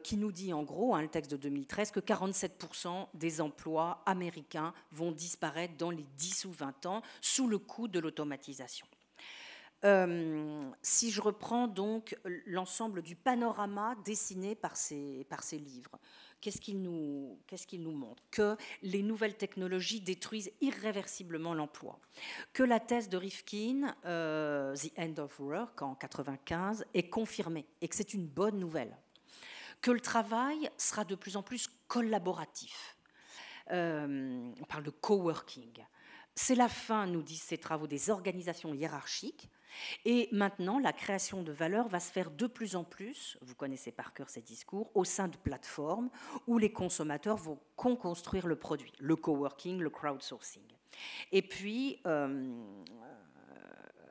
qui nous dit en gros, le texte de 2013, que 47% des emplois américains vont disparaître dans les 10 ou 20 ans sous le coup de l'automatisation. Si je reprends donc l'ensemble du panorama dessiné par ces livres, qu'est-ce qu'il nous montre? Que les nouvelles technologies détruisent irréversiblement l'emploi, que la thèse de Rifkin, The End of Work, en 1995, est confirmée et que c'est une bonne nouvelle, que le travail sera de plus en plus collaboratif. On parle de coworking. C'est la fin, nous disent ces travaux, des organisations hiérarchiques. Et maintenant, la création de valeur va se faire de plus en plus, vous connaissez par cœur ces discours, au sein de plateformes où les consommateurs vont construire le produit, le coworking, le crowdsourcing. Et puis,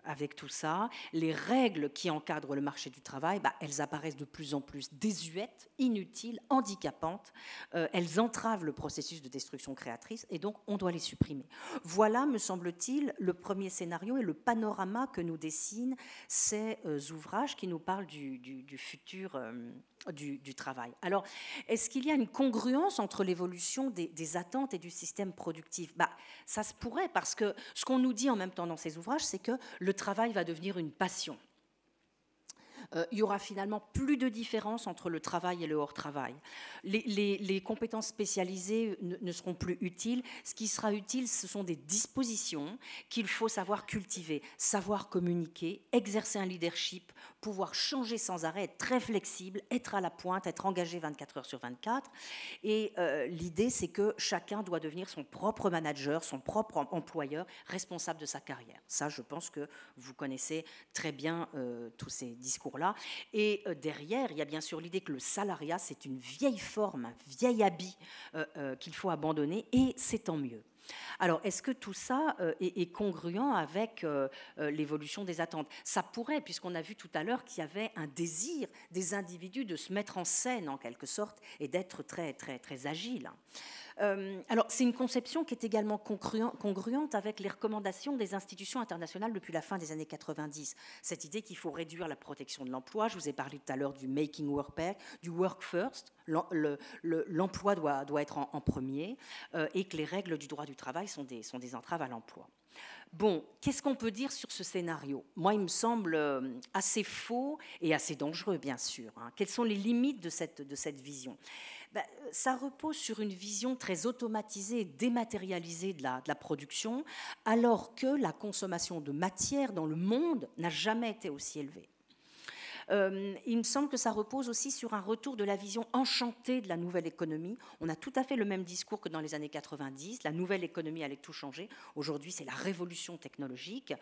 avec tout ça, les règles qui encadrent le marché du travail, elles apparaissent de plus en plus désuètes, inutiles, handicapantes. Elles entravent le processus de destruction créatrice et donc on doit les supprimer. Voilà, me semble-t-il, le premier scénario et le panorama que nous dessinent ces ouvrages qui nous parlent du futur du travail. Alors, est-ce qu'il y a une congruence entre l'évolution des attentes et du système productif? Ça se pourrait, parce que ce qu'on nous dit en même temps dans ces ouvrages, c'est que le travail va devenir une passion. Il y aura finalement plus de différence entre le travail et le hors-travail. Les compétences spécialisées ne seront plus utiles. Ce qui sera utile, ce sont des dispositions qu'il faut savoir cultiver, savoir communiquer, exercer un leadership, pouvoir changer sans arrêt, être très flexible, être à la pointe, être engagé 24 heures sur 24. Et l'idée, c'est que chacun doit devenir son propre manager, son propre employeur, responsable de sa carrière. Ça, je pense que vous connaissez très bien tous ces discours-là. Et derrière, il y a bien sûr l'idée que le salariat, c'est une vieille forme, un vieil habit qu'il faut abandonner, et c'est tant mieux. Alors, est-ce que tout ça est congruent avec l'évolution des attentes? Ça pourrait, puisqu'on a vu tout à l'heure qu'il y avait un désir des individus de se mettre en scène, en quelque sorte, et d'être très, très, très agile. Alors, c'est une conception qui est également congruente avec les recommandations des institutions internationales depuis la fin des années 90. Cette idée qu'il faut réduire la protection de l'emploi. Je vous ai parlé tout à l'heure du Making Work Back, du Work First. L'emploi doit être en premier, et que les règles du droit du travail sont des entraves à l'emploi. Bon, qu'est-ce qu'on peut dire sur ce scénario? Moi, il me semble assez faux et assez dangereux, bien sûr. Quelles sont les limites de cette vision? Ça repose sur une vision très automatisée et dématérialisée de la production, alors que la consommation de matière dans le monde n'a jamais été aussi élevée. Il me semble que ça repose aussi sur un retour de la vision enchantée de la nouvelle économie. On a tout à fait le même discours que dans les années 90. La nouvelle économie allait tout changer. Aujourd'hui, c'est la révolution technologique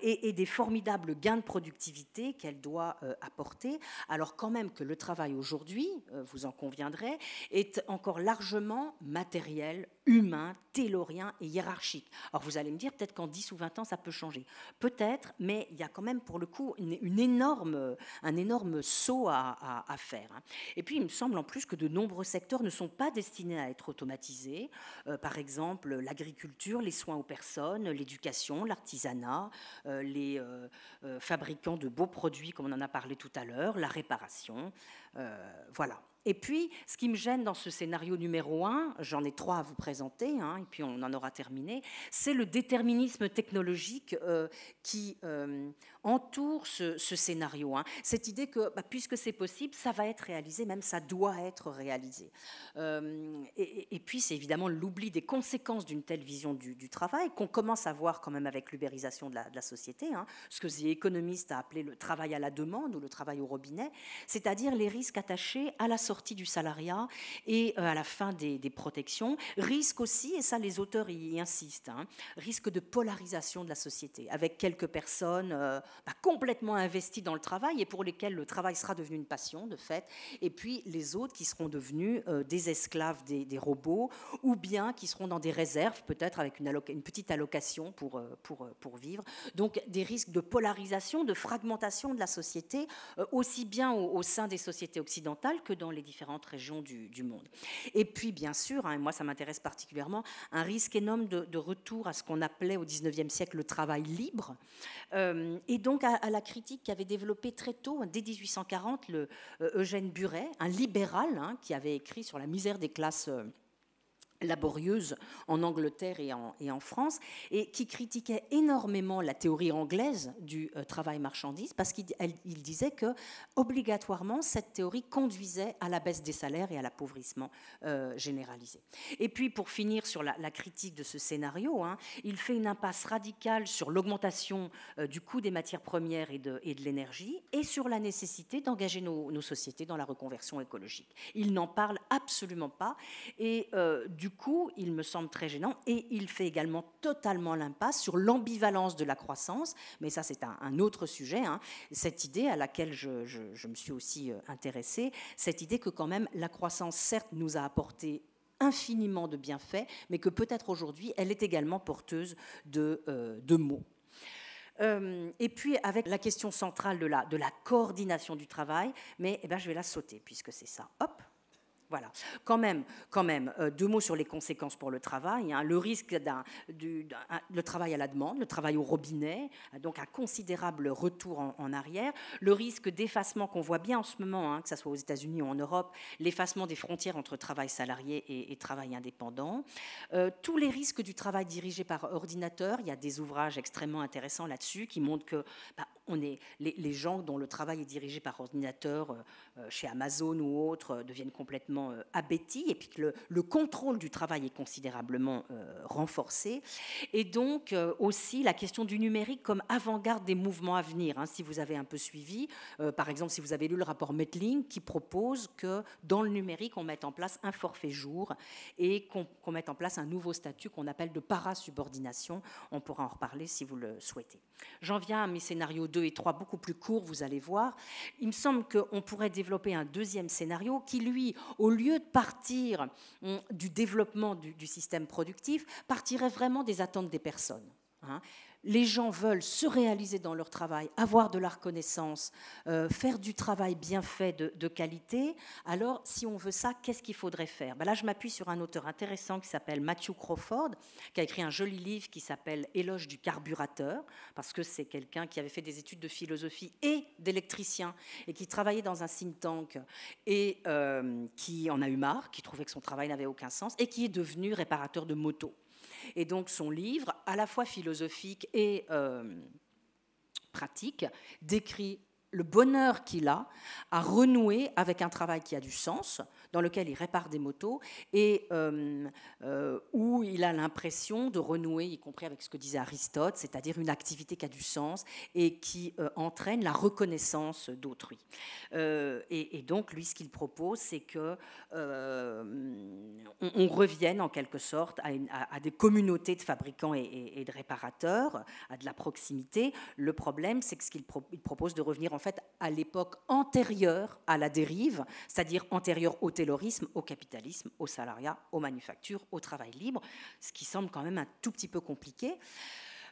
et des formidables gains de productivité qu'elle doit apporter. Alors quand même que le travail aujourd'hui, vous en conviendrez, est encore largement matériel, humain, taylorien et hiérarchique. Alors vous allez me dire, peut-être qu'en 10 ou 20 ans, ça peut changer. Peut-être, mais il y a quand même pour le coup un énorme saut à faire. Et puis, il me semble en plus que de nombreux secteurs ne sont pas destinés à être automatisés. Par exemple, l'agriculture, les soins aux personnes, l'éducation, l'artisanat, les fabricants de beaux produits, comme on en a parlé tout à l'heure, la réparation. Voilà. Et puis, ce qui me gêne dans ce scénario numéro 1, j'en ai 3 à vous présenter, et puis on en aura terminé, c'est le déterminisme technologique qui entoure ce scénario. Cette idée que, puisque c'est possible, ça va être réalisé, même ça doit être réalisé. Et puis, c'est évidemment l'oubli des conséquences d'une telle vision du travail, qu'on commence à voir quand même avec l'ubérisation de la société, ce que The Economist a appelé le travail à la demande ou le travail au robinet, c'est-à-dire les risques attachés à la sortie du salariat et à la fin des protections. Risque aussi, et ça les auteurs y insistent, risque de polarisation de la société, avec quelques personnes complètement investies dans le travail et pour lesquelles le travail sera devenu une passion, de fait, et puis les autres qui seront devenus des esclaves des robots, ou bien qui seront dans des réserves, peut-être avec une petite allocation pour vivre. Donc des risques de polarisation, de fragmentation de la société, aussi bien au sein des sociétés occidentales que dans les différentes régions du monde. Et puis, bien sûr, moi ça m'intéresse particulièrement, un risque énorme de retour à ce qu'on appelait au XIXe siècle le travail libre, et donc à la critique qu'avait développé très tôt, dès 1840, Eugène Buret, un libéral qui avait écrit sur la misère des classes laborieuse en Angleterre et en France, et qui critiquait énormément la théorie anglaise du travail marchandise, parce qu'il disait que obligatoirement cette théorie conduisait à la baisse des salaires et à l'appauvrissement généralisé. Et puis pour finir sur la critique de ce scénario, il fait une impasse radicale sur l'augmentation du coût des matières premières et de l'énergie, et sur la nécessité d'engager nos sociétés dans la reconversion écologique. Il n'en parle absolument pas, et du coup, il me semble très gênant, et il fait également totalement l'impasse sur l'ambivalence de la croissance, mais ça c'est un autre sujet, cette idée à laquelle je me suis aussi intéressée, cette idée que quand même la croissance certes nous a apporté infiniment de bienfaits, mais que peut-être aujourd'hui, elle est également porteuse de maux. Et puis avec la question centrale de la coordination du travail, mais je vais la sauter puisque c'est ça. Hop. Voilà. Quand même, 2 mots sur les conséquences pour le travail. Hein. Le risque le travail à la demande, le travail au robinet, donc un considérable retour en arrière. Le risque d'effacement qu'on voit bien en ce moment, hein, que ce soit aux États-Unis ou en Europe, l'effacement des frontières entre travail salarié et travail indépendant. Tous les risques du travail dirigé par ordinateur. Il y a des ouvrages extrêmement intéressants là-dessus qui montrent que les gens dont le travail est dirigé par ordinateur chez Amazon ou autres deviennent complètement abétis, et puis que le contrôle du travail est considérablement renforcé. Et donc aussi la question du numérique comme avant-garde des mouvements à venir. Hein, si vous avez un peu suivi, par exemple si vous avez lu le rapport Mettling qui propose que dans le numérique on mette en place un forfait jour et qu'on mette en place un nouveau statut qu'on appelle de parasubordination. On pourra en reparler si vous le souhaitez. J'en viens à mes scénarios 2 et 3, beaucoup plus courts, vous allez voir. Il me semble qu'on pourrait développer un deuxième scénario qui, lui, au lieu de partir du développement du système productif, partirait vraiment des attentes des personnes. Hein. Les gens veulent se réaliser dans leur travail, avoir de la reconnaissance, faire du travail bien fait de qualité. Alors, si on veut ça, qu'est-ce qu'il faudrait faire ? Là, je m'appuie sur un auteur intéressant qui s'appelle Matthew Crawford, qui a écrit un joli livre qui s'appelle « Éloge du carburateur », parce que c'est quelqu'un qui avait fait des études de philosophie et d'électricien, et qui travaillait dans un think tank, et qui en a eu marre, qui trouvait que son travail n'avait aucun sens, et qui est devenu réparateur de motos. Et donc son livre, à la fois philosophique et pratique, décrit le bonheur qu'il a à renouer avec un travail qui a du sens, dans lequel il répare des motos, et où il a l'impression de renouer, y compris avec ce que disait Aristote, c'est-à-dire une activité qui a du sens et qui entraîne la reconnaissance d'autrui. Et donc, lui, ce qu'il propose, c'est qu'on revienne en quelque sorte à des communautés de fabricants et de réparateurs, à de la proximité. Le problème, c'est que ce qu'il propose de revenir en fait à l'époque antérieure à la dérive, c'est-à-dire antérieure au taylorisme, au capitalisme, au salariat, aux manufactures, au travail libre, ce qui semble quand même un tout petit peu compliqué.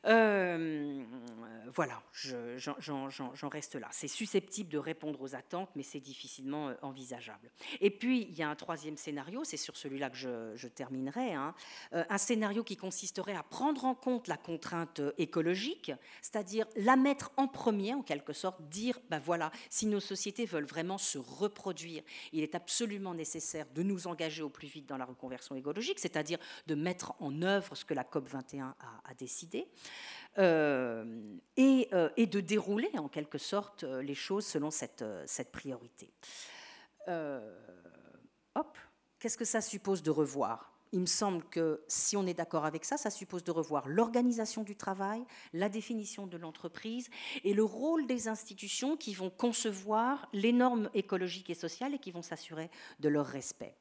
Voilà, j'en reste là. C'est susceptible de répondre aux attentes, mais c'est difficilement envisageable. Et puis, il y a un troisième scénario, c'est sur celui-là que je terminerai, hein, un scénario qui consisterait à prendre en compte la contrainte écologique, c'est-à-dire la mettre en premier, en quelque sorte, dire, voilà, si nos sociétés veulent vraiment se reproduire, il est absolument nécessaire de nous engager au plus vite dans la reconversion écologique, c'est-à-dire de mettre en œuvre ce que la COP21 a décidé. Et de dérouler en quelque sorte les choses selon cette priorité. Qu'est-ce que ça suppose de revoir ? Il me semble que si on est d'accord avec ça, ça suppose de revoir l'organisation du travail, la définition de l'entreprise et le rôle des institutions qui vont concevoir les normes écologiques et sociales et qui vont s'assurer de leur respect.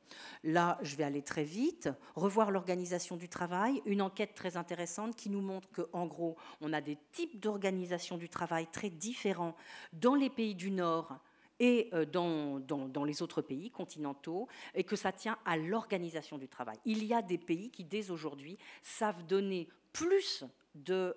Là, je vais aller très vite. Revoir l'organisation du travail, une enquête très intéressante qui nous montre qu'en gros, on a des types d'organisation du travail très différents dans les pays du Nord et dans les autres pays continentaux, et que ça tient à l'organisation du travail. Il y a des pays qui, dès aujourd'hui, savent donner plus de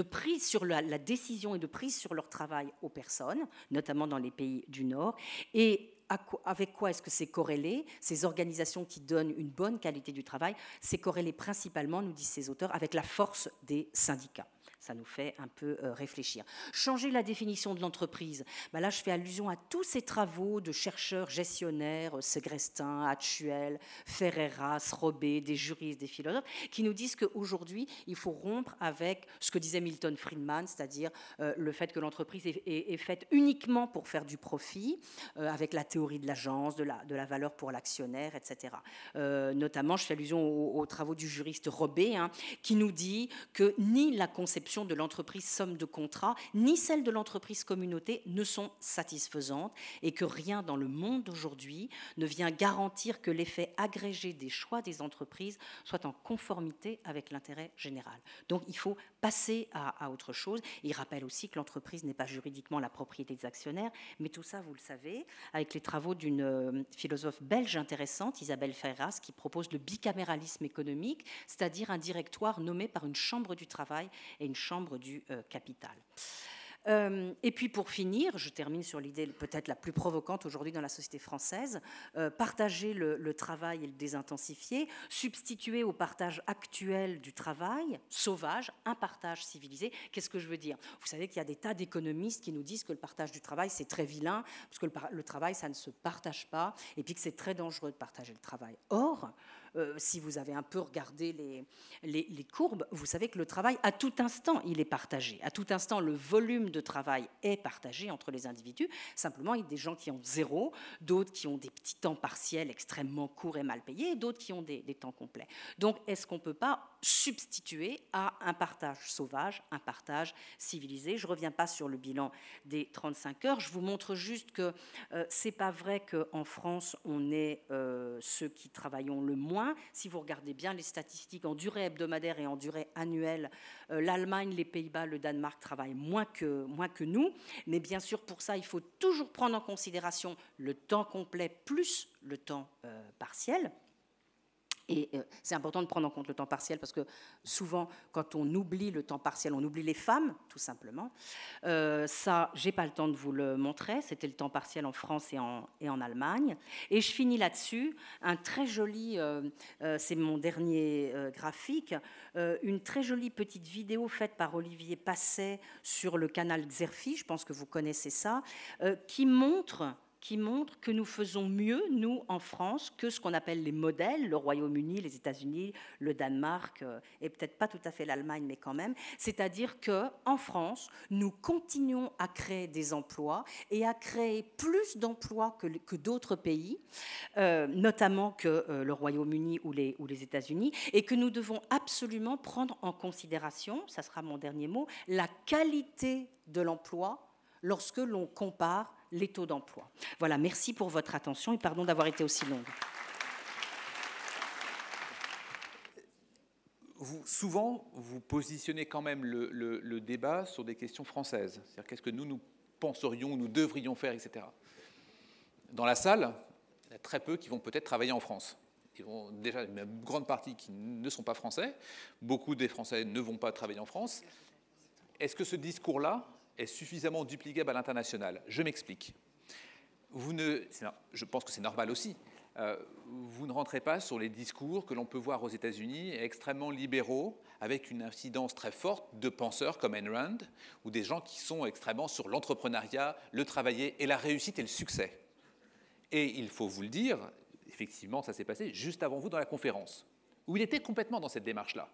prise sur la décision et de prise sur leur travail aux personnes, notamment dans les pays du Nord, et avec quoi est-ce que c'est corrélé ? Ces organisations qui donnent une bonne qualité du travail, c'est corrélé principalement, nous disent ces auteurs, avec la force des syndicats. Ça nous fait un peu réfléchir. Changer la définition de l'entreprise. Là, je fais allusion à tous ces travaux de chercheurs gestionnaires, Segrestin, Hatchuel, Ferreras, Robé, des juristes, des philosophes, qui nous disent qu'aujourd'hui, il faut rompre avec ce que disait Milton Friedman, c'est-à-dire le fait que l'entreprise est faite uniquement pour faire du profit, avec la théorie de l'agence, de la valeur pour l'actionnaire, etc. Notamment, je fais allusion aux travaux du juriste Robé, hein, qui nous dit que ni la conception options de l'entreprise somme de contrat, ni celles de l'entreprise communauté ne sont satisfaisantes et que rien dans le monde d'aujourd'hui ne vient garantir que l'effet agrégé des choix des entreprises soit en conformité avec l'intérêt général. Donc il faut passer à autre chose. Il rappelle aussi que l'entreprise n'est pas juridiquement la propriété des actionnaires, mais tout ça, vous le savez, avec les travaux d'une philosophe belge intéressante, Isabelle Ferras, qui propose le bicaméralisme économique, c'est-à-dire un directoire nommé par une chambre du travail et une chambre du capital. Et puis pour finir, je termine sur l'idée peut-être la plus provocante aujourd'hui dans la société française, partager le travail et le désintensifier, substituer au partage actuel du travail sauvage un partage civilisé. Qu'est-ce que je veux dire? Vous savez qu'il y a des tas d'économistes qui nous disent que le partage du travail c'est très vilain, parce que le travail ça ne se partage pas, et puis que c'est très dangereux de partager le travail. Or, si vous avez un peu regardé les courbes, vous savez que le travail, à tout instant, il est partagé. À tout instant, le volume de travail est partagé entre les individus. Simplement, il y a des gens qui ont 0, d'autres qui ont des petits temps partiels extrêmement courts et mal payés, et d'autres qui ont des temps complets. Donc, est-ce qu'on ne peut pas substituer à un partage sauvage, un partage civilisé? Je ne reviens pas sur le bilan des 35 heures. Je vous montre juste que ce n'est pas vrai qu'en France, on est ceux qui travaillons le moins. Si vous regardez bien les statistiques en durée hebdomadaire et en durée annuelle, l'Allemagne, les Pays-Bas, le Danemark travaillent moins que nous. Mais bien sûr, pour ça, il faut toujours prendre en considération le temps complet plus le temps partiel. Et c'est important de prendre en compte le temps partiel parce que souvent, quand on oublie le temps partiel, on oublie les femmes, tout simplement. Ça, j'ai pas le temps de vous le montrer. C'était le temps partiel en France et en Allemagne. Et je finis là-dessus. Un très joli, c'est mon dernier graphique, une très jolie petite vidéo faite par Olivier Passet sur le canal Xerfi, je pense que vous connaissez ça, qui montre que nous faisons mieux, nous, en France, que ce qu'on appelle les modèles, le Royaume-Uni, les États-Unis, le Danemark, et peut-être pas tout à fait l'Allemagne, mais quand même. C'est-à-dire qu'en France, nous continuons à créer des emplois et à créer plus d'emplois que d'autres pays, notamment que le Royaume-Uni ou les États-Unis, et que nous devons absolument prendre en considération, ça sera mon dernier mot, la qualité de l'emploi lorsque l'on compare les taux d'emploi. Voilà, merci pour votre attention et pardon d'avoir été aussi longue. Souvent, vous positionnez quand même le débat sur des questions françaises. C'est-à-dire qu'est-ce que nous penserions, nous devrions faire, etc. Dans la salle, il y a très peu qui vont peut-être travailler en France. Ils vont déjà une grande partie qui ne sont pas français. Beaucoup des Français ne vont pas travailler en France. Est-ce que ce discours-là est suffisamment duplicable à l'international? Je m'explique. Je pense que c'est normal aussi. Vous ne rentrez pas sur les discours que l'on peut voir aux États-Unis, extrêmement libéraux, avec une incidence très forte de penseurs comme Ayn Rand, ou des gens qui sont extrêmement sur l'entrepreneuriat, le travailler et la réussite et le succès. Et il faut vous le dire, effectivement, ça s'est passé juste avant vous dans la conférence, où il était complètement dans cette démarche-là,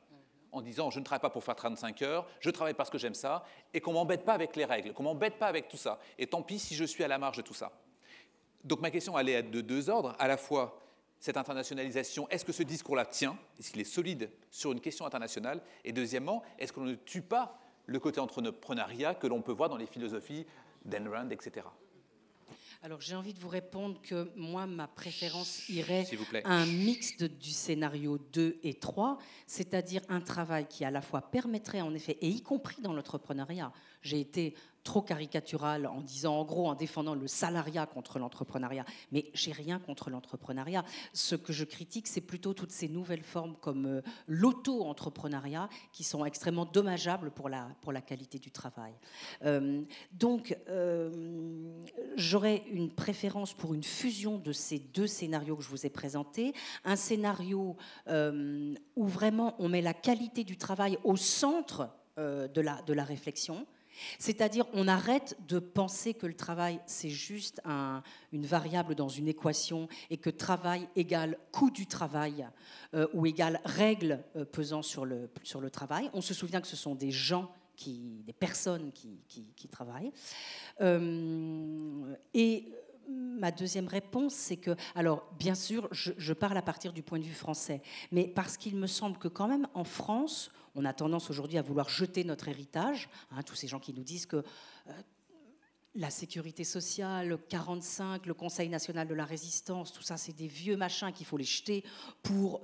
en disant « je ne travaille pas pour faire 35 heures, je travaille parce que j'aime ça, et qu'on ne m'embête pas avec les règles, qu'on ne m'embête pas avec tout ça, et tant pis si je suis à la marge de tout ça ». Donc ma question elle est de deux ordres, à la fois cette internationalisation, est-ce que ce discours-là tient, est-ce qu'il est solide sur une question internationale, et deuxièmement, est-ce qu'on ne tue pas le côté entrepreneuriat que l'on peut voir dans les philosophies d'Ayn Rand, etc. Alors j'ai envie de vous répondre que moi, ma préférence irait à un mix du scénario 2 et 3, c'est-à-dire un travail qui à la fois permettrait en effet, et y compris dans l'entrepreneuriat, j'ai été trop caricatural en disant, en gros, en défendant le salariat contre l'entrepreneuriat. Mais j'ai rien contre l'entrepreneuriat. Ce que je critique, c'est plutôt toutes ces nouvelles formes comme l'auto-entrepreneuriat qui sont extrêmement dommageables pour la qualité du travail. Donc, j'aurais une préférence pour une fusion de ces deux scénarios que je vous ai présentés. Un scénario où vraiment on met la qualité du travail au centre de la réflexion. C'est-à-dire, on arrête de penser que le travail, c'est juste une variable dans une équation et que travail égale coût du travail ou égale règle pesant sur le travail. On se souvient que ce sont des gens, des personnes qui travaillent. Et ma deuxième réponse, c'est que, alors bien sûr, je parle à partir du point de vue français, mais parce qu'il me semble que quand même en France, on a tendance aujourd'hui à vouloir jeter notre héritage, hein, tous ces gens qui nous disent que la sécurité sociale, 45, le Conseil national de la résistance, tout ça, c'est des vieux machins qu'il faut les jeter pour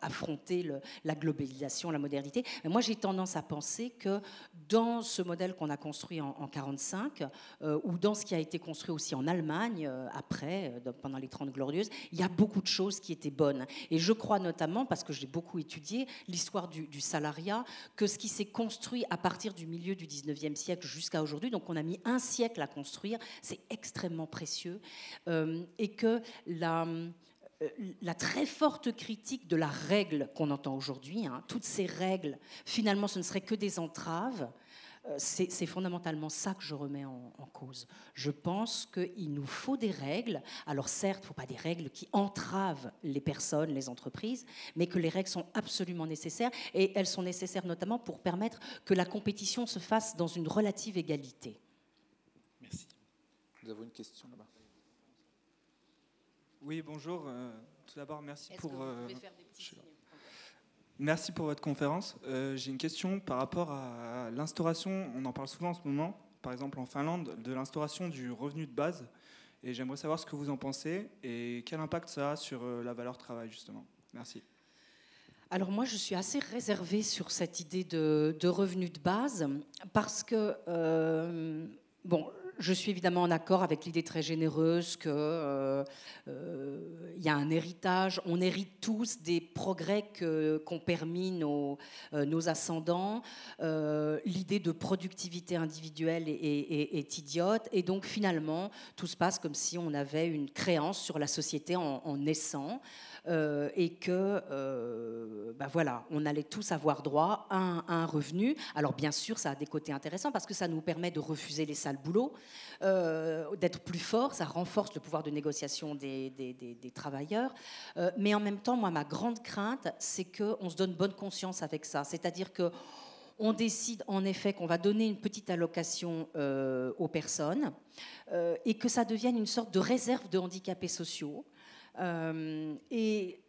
affronter la globalisation, la modernité. Mais moi, j'ai tendance à penser que dans ce modèle qu'on a construit en 45, ou dans ce qui a été construit aussi en Allemagne après, pendant les 30 Glorieuses, il y a beaucoup de choses qui étaient bonnes. Et je crois notamment, parce que j'ai beaucoup étudié l'histoire du salariat, que ce qui s'est construit à partir du milieu du 19e siècle jusqu'à aujourd'hui, donc on a mis un siècle à construire, c'est extrêmement précieux, et que la très forte critique de la règle qu'on entend aujourd'hui, hein, toutes ces règles, finalement ce ne serait que des entraves, c'est fondamentalement ça que je remets en cause. Je pense qu'il nous faut des règles. Alors certes, il ne faut pas des règles qui entravent les personnes, les entreprises, mais que les règles sont absolument nécessaires, et elles sont nécessaires notamment pour permettre que la compétition se fasse dans une relative égalité. Merci. Nous avons une question là-bas. Oui, bonjour. Tout d'abord, merci pour... Merci pour votre conférence. J'ai une question par rapport à l'instauration, on en parle souvent en ce moment, par exemple en Finlande, de l'instauration du revenu de base. Et j'aimerais savoir ce que vous en pensez et quel impact ça a sur la valeur travail, justement. Merci. Alors moi, je suis assez réservée sur cette idée de revenu de base parce que, je suis évidemment en accord avec l'idée très généreuse qu'il y a un héritage. On hérite tous des progrès qu'ont permis nos ascendants. L'idée de productivité individuelle est idiote. Et donc, finalement, tout se passe comme si on avait une créance sur la société en naissant. Et que, on allait tous avoir droit à un revenu. Alors bien sûr, ça a des côtés intéressants parce que ça nous permet de refuser les sales boulots, d'être plus fort, ça renforce le pouvoir de négociation des travailleurs. Mais en même temps, moi, ma grande crainte, c'est qu'on se donne bonne conscience avec ça. C'est-à-dire que on décide en effet qu'on va donner une petite allocation aux personnes et que ça devienne une sorte de réserve de handicapés sociaux. Et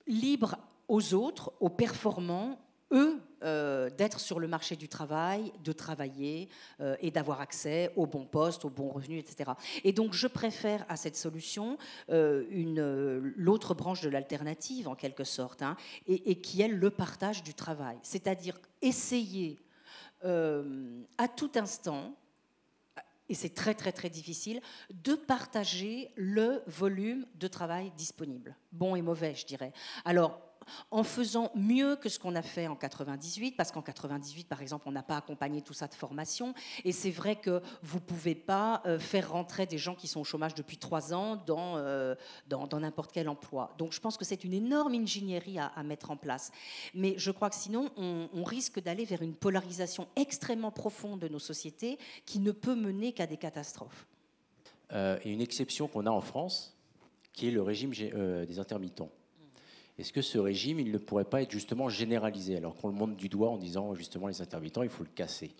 libre aux autres, aux performants, eux, d'être sur le marché du travail, de travailler et d'avoir accès aux bons postes, aux bons revenus, etc. Et donc, je préfère à cette solution l'autre branche de l'alternative, en quelque sorte, hein, et qui est le partage du travail. C'est-à-dire essayer à tout instant, et c'est très très très difficile, de partager le volume de travail disponible. Bon et mauvais, je dirais. Alors, en faisant mieux que ce qu'on a fait en 98, parce qu'en 98, par exemple, on n'a pas accompagné tout ça de formation, et c'est vrai que vous ne pouvez pas faire rentrer des gens qui sont au chômage depuis 3 ans dans n'importe quel emploi. Donc je pense que c'est une énorme ingénierie à mettre en place. Mais je crois que sinon, on risque d'aller vers une polarisation extrêmement profonde de nos sociétés qui ne peut mener qu'à des catastrophes. Et une exception qu'on a en France, qui est le régime des intermittents. Est-ce que ce régime, il ne pourrait pas être justement généralisé, alors qu'on le monte du doigt en disant justement les intermittents, il faut le casser.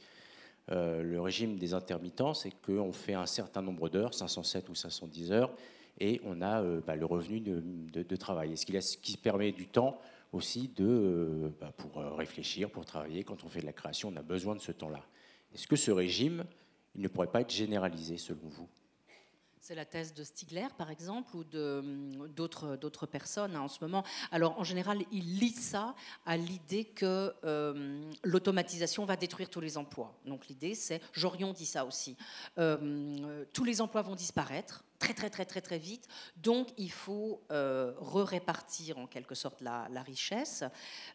Le régime des intermittents, c'est qu'on fait un certain nombre d'heures, 507 ou 510 heures, et on a le revenu de travail. Ce qui permet du temps aussi pour réfléchir, pour travailler. Quand on fait de la création, on a besoin de ce temps-là. Est-ce que ce régime, il ne pourrait pas être généralisé selon vous ? C'est la thèse de Stigler, par exemple, ou d'autres personnes en ce moment. Alors, en général, ils lisent ça à l'idée que l'automatisation va détruire tous les emplois. Donc, l'idée, c'est, Jorion dit ça aussi, tous les emplois vont disparaître très, très, très, très, très vite. Donc, il faut répartir en quelque sorte la richesse.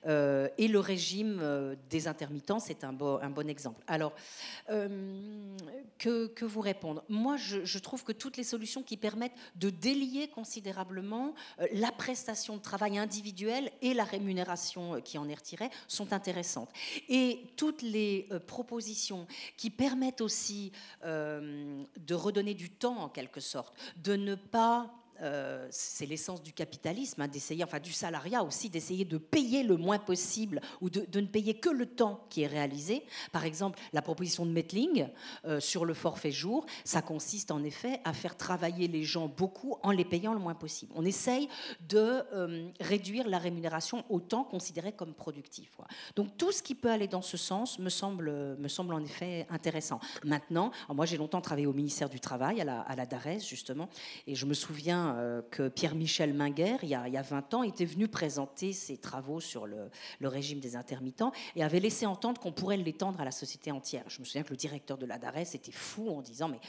Et le régime des intermittents, c'est un bon exemple. Alors, que vous répondre ? Moi, je trouve que toutes les solutions qui permettent de délier considérablement la prestation de travail individuelle et la rémunération qui en est retirée sont intéressantes. Et toutes les propositions qui permettent aussi de redonner du temps, en quelque sorte, de ne pas c'est l'essence du capitalisme, hein, d'essayer, enfin du salariat aussi, d'essayer de payer le moins possible ou de ne payer que le temps qui est réalisé. Par exemple, la proposition de Mettling sur le forfait jour, ça consiste en effet à faire travailler les gens beaucoup en les payant le moins possible. On essaye de réduire la rémunération au temps considéré comme productif. Quoi. Donc tout ce qui peut aller dans ce sens me semble en effet intéressant. Maintenant, moi j'ai longtemps travaillé au ministère du Travail, à la DARES justement, et je me souviens que Pierre-Michel Minguer, il y a 20 ans, était venu présenter ses travaux sur le régime des intermittents et avait laissé entendre qu'on pourrait l'étendre à la société entière. Je me souviens que le directeur de la DARES était fou en disant mais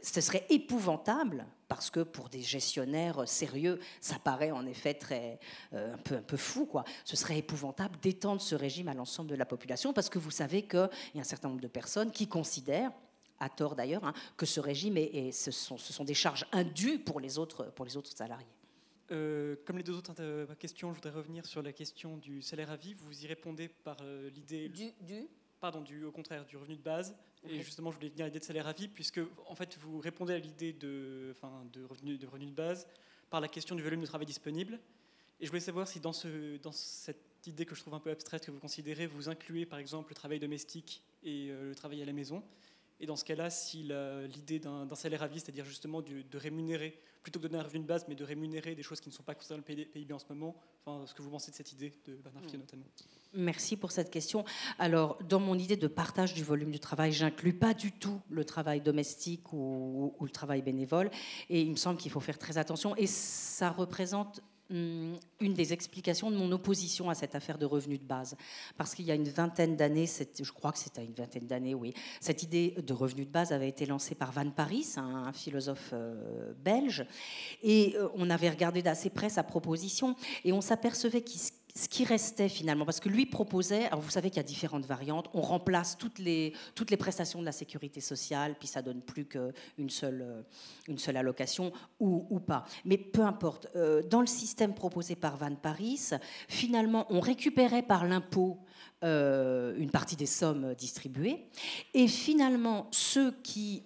ce serait épouvantable, parce que pour des gestionnaires sérieux, ça paraît en effet un peu fou, quoi. Ce serait épouvantable d'étendre ce régime à l'ensemble de la population, parce que vous savez qu'il y a un certain nombre de personnes qui considèrent, à tort d'ailleurs, hein, que ce régime ce sont des charges indues pour les autres salariés. Comme les deux autres questions, je voudrais revenir sur la question du salaire à vie. Vous y répondez par l'idée au contraire, du revenu de base. Okay. Et justement, je voulais venir à l'idée de salaire à vie, puisque en fait, vous répondez à l'idée de revenu de base par la question du volume de travail disponible. Et je voulais savoir si dans cette idée que je trouve un peu abstraite que vous considérez, vous incluez par exemple le travail domestique et le travail à la maison. Et dans ce cas-là, si l'idée d'un salaire à vie, c'est-à-dire justement de rémunérer, plutôt que de donner un revenu de base, mais de rémunérer des choses qui ne sont pas considérées dans le PIB en ce moment, enfin, ce que vous pensez de cette idée de Bernard Fier notamment. Merci pour cette question. Alors, dans mon idée de partage du volume du travail, j'inclus pas du tout le travail domestique ou le travail bénévole. Et il me semble qu'il faut faire très attention. Et ça représente une des explications de mon opposition à cette affaire de revenu de base. Parce qu'il y a une vingtaine d'années, je crois que c'était une vingtaine d'années, oui, cette idée de revenu de base avait été lancée par Van Parijs, un philosophe belge, et on avait regardé d'assez près sa proposition, et on s'apercevait ce qui restait finalement, parce que lui proposait, alors vous savez qu'il y a différentes variantes, on remplace toutes les prestations de la sécurité sociale, puis ça donne plus qu'une seule allocation ou pas. Mais peu importe, dans le système proposé par Van Parijs, finalement on récupérait par l'impôt une partie des sommes distribuées, et finalement ceux qui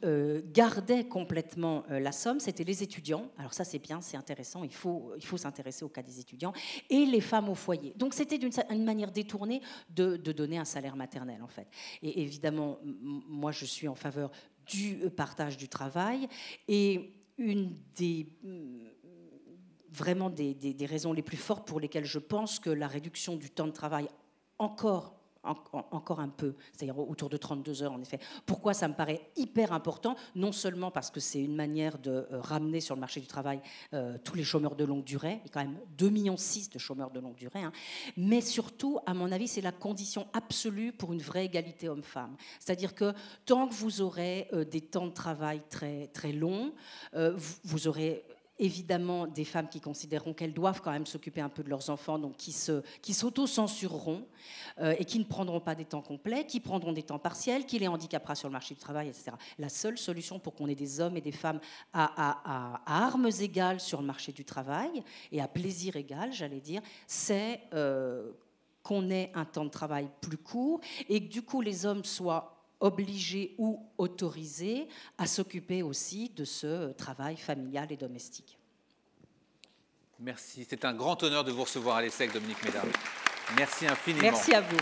gardaient complètement la somme, c'était les étudiants. Alors ça c'est bien, c'est intéressant, il faut s'intéresser au cas des étudiants, et les femmes au foyer. Donc c'était une manière détournée de donner un salaire maternel en fait. Et évidemment, moi je suis en faveur du partage du travail, et une des raisons les plus fortes pour lesquelles je pense que la réduction du temps de travail encore un peu, c'est-à-dire autour de 32 heures en effet. Pourquoi ça me paraît hyper important? Non seulement parce que c'est une manière de ramener sur le marché du travail tous les chômeurs de longue durée, il y a quand même 2,6 millions de chômeurs de longue durée, hein, mais surtout, à mon avis, c'est la condition absolue pour une vraie égalité homme-femme. C'est-à-dire que tant que vous aurez des temps de travail très, très longs, vous aurez évidemment des femmes qui considéreront qu'elles doivent quand même s'occuper un peu de leurs enfants, donc qui s'auto-censureront et qui ne prendront pas des temps complets, qui prendront des temps partiels, qui les handicapera sur le marché du travail, etc. La seule solution pour qu'on ait des hommes et des femmes à armes égales sur le marché du travail et à plaisir égal, j'allais dire, c'est qu'on ait un temps de travail plus court et que du coup les hommes soient obligés ou autorisés à s'occuper aussi de ce travail familial et domestique. Merci. C'est un grand honneur de vous recevoir à l'ESSEC, Dominique Méda. Merci infiniment. Merci à vous.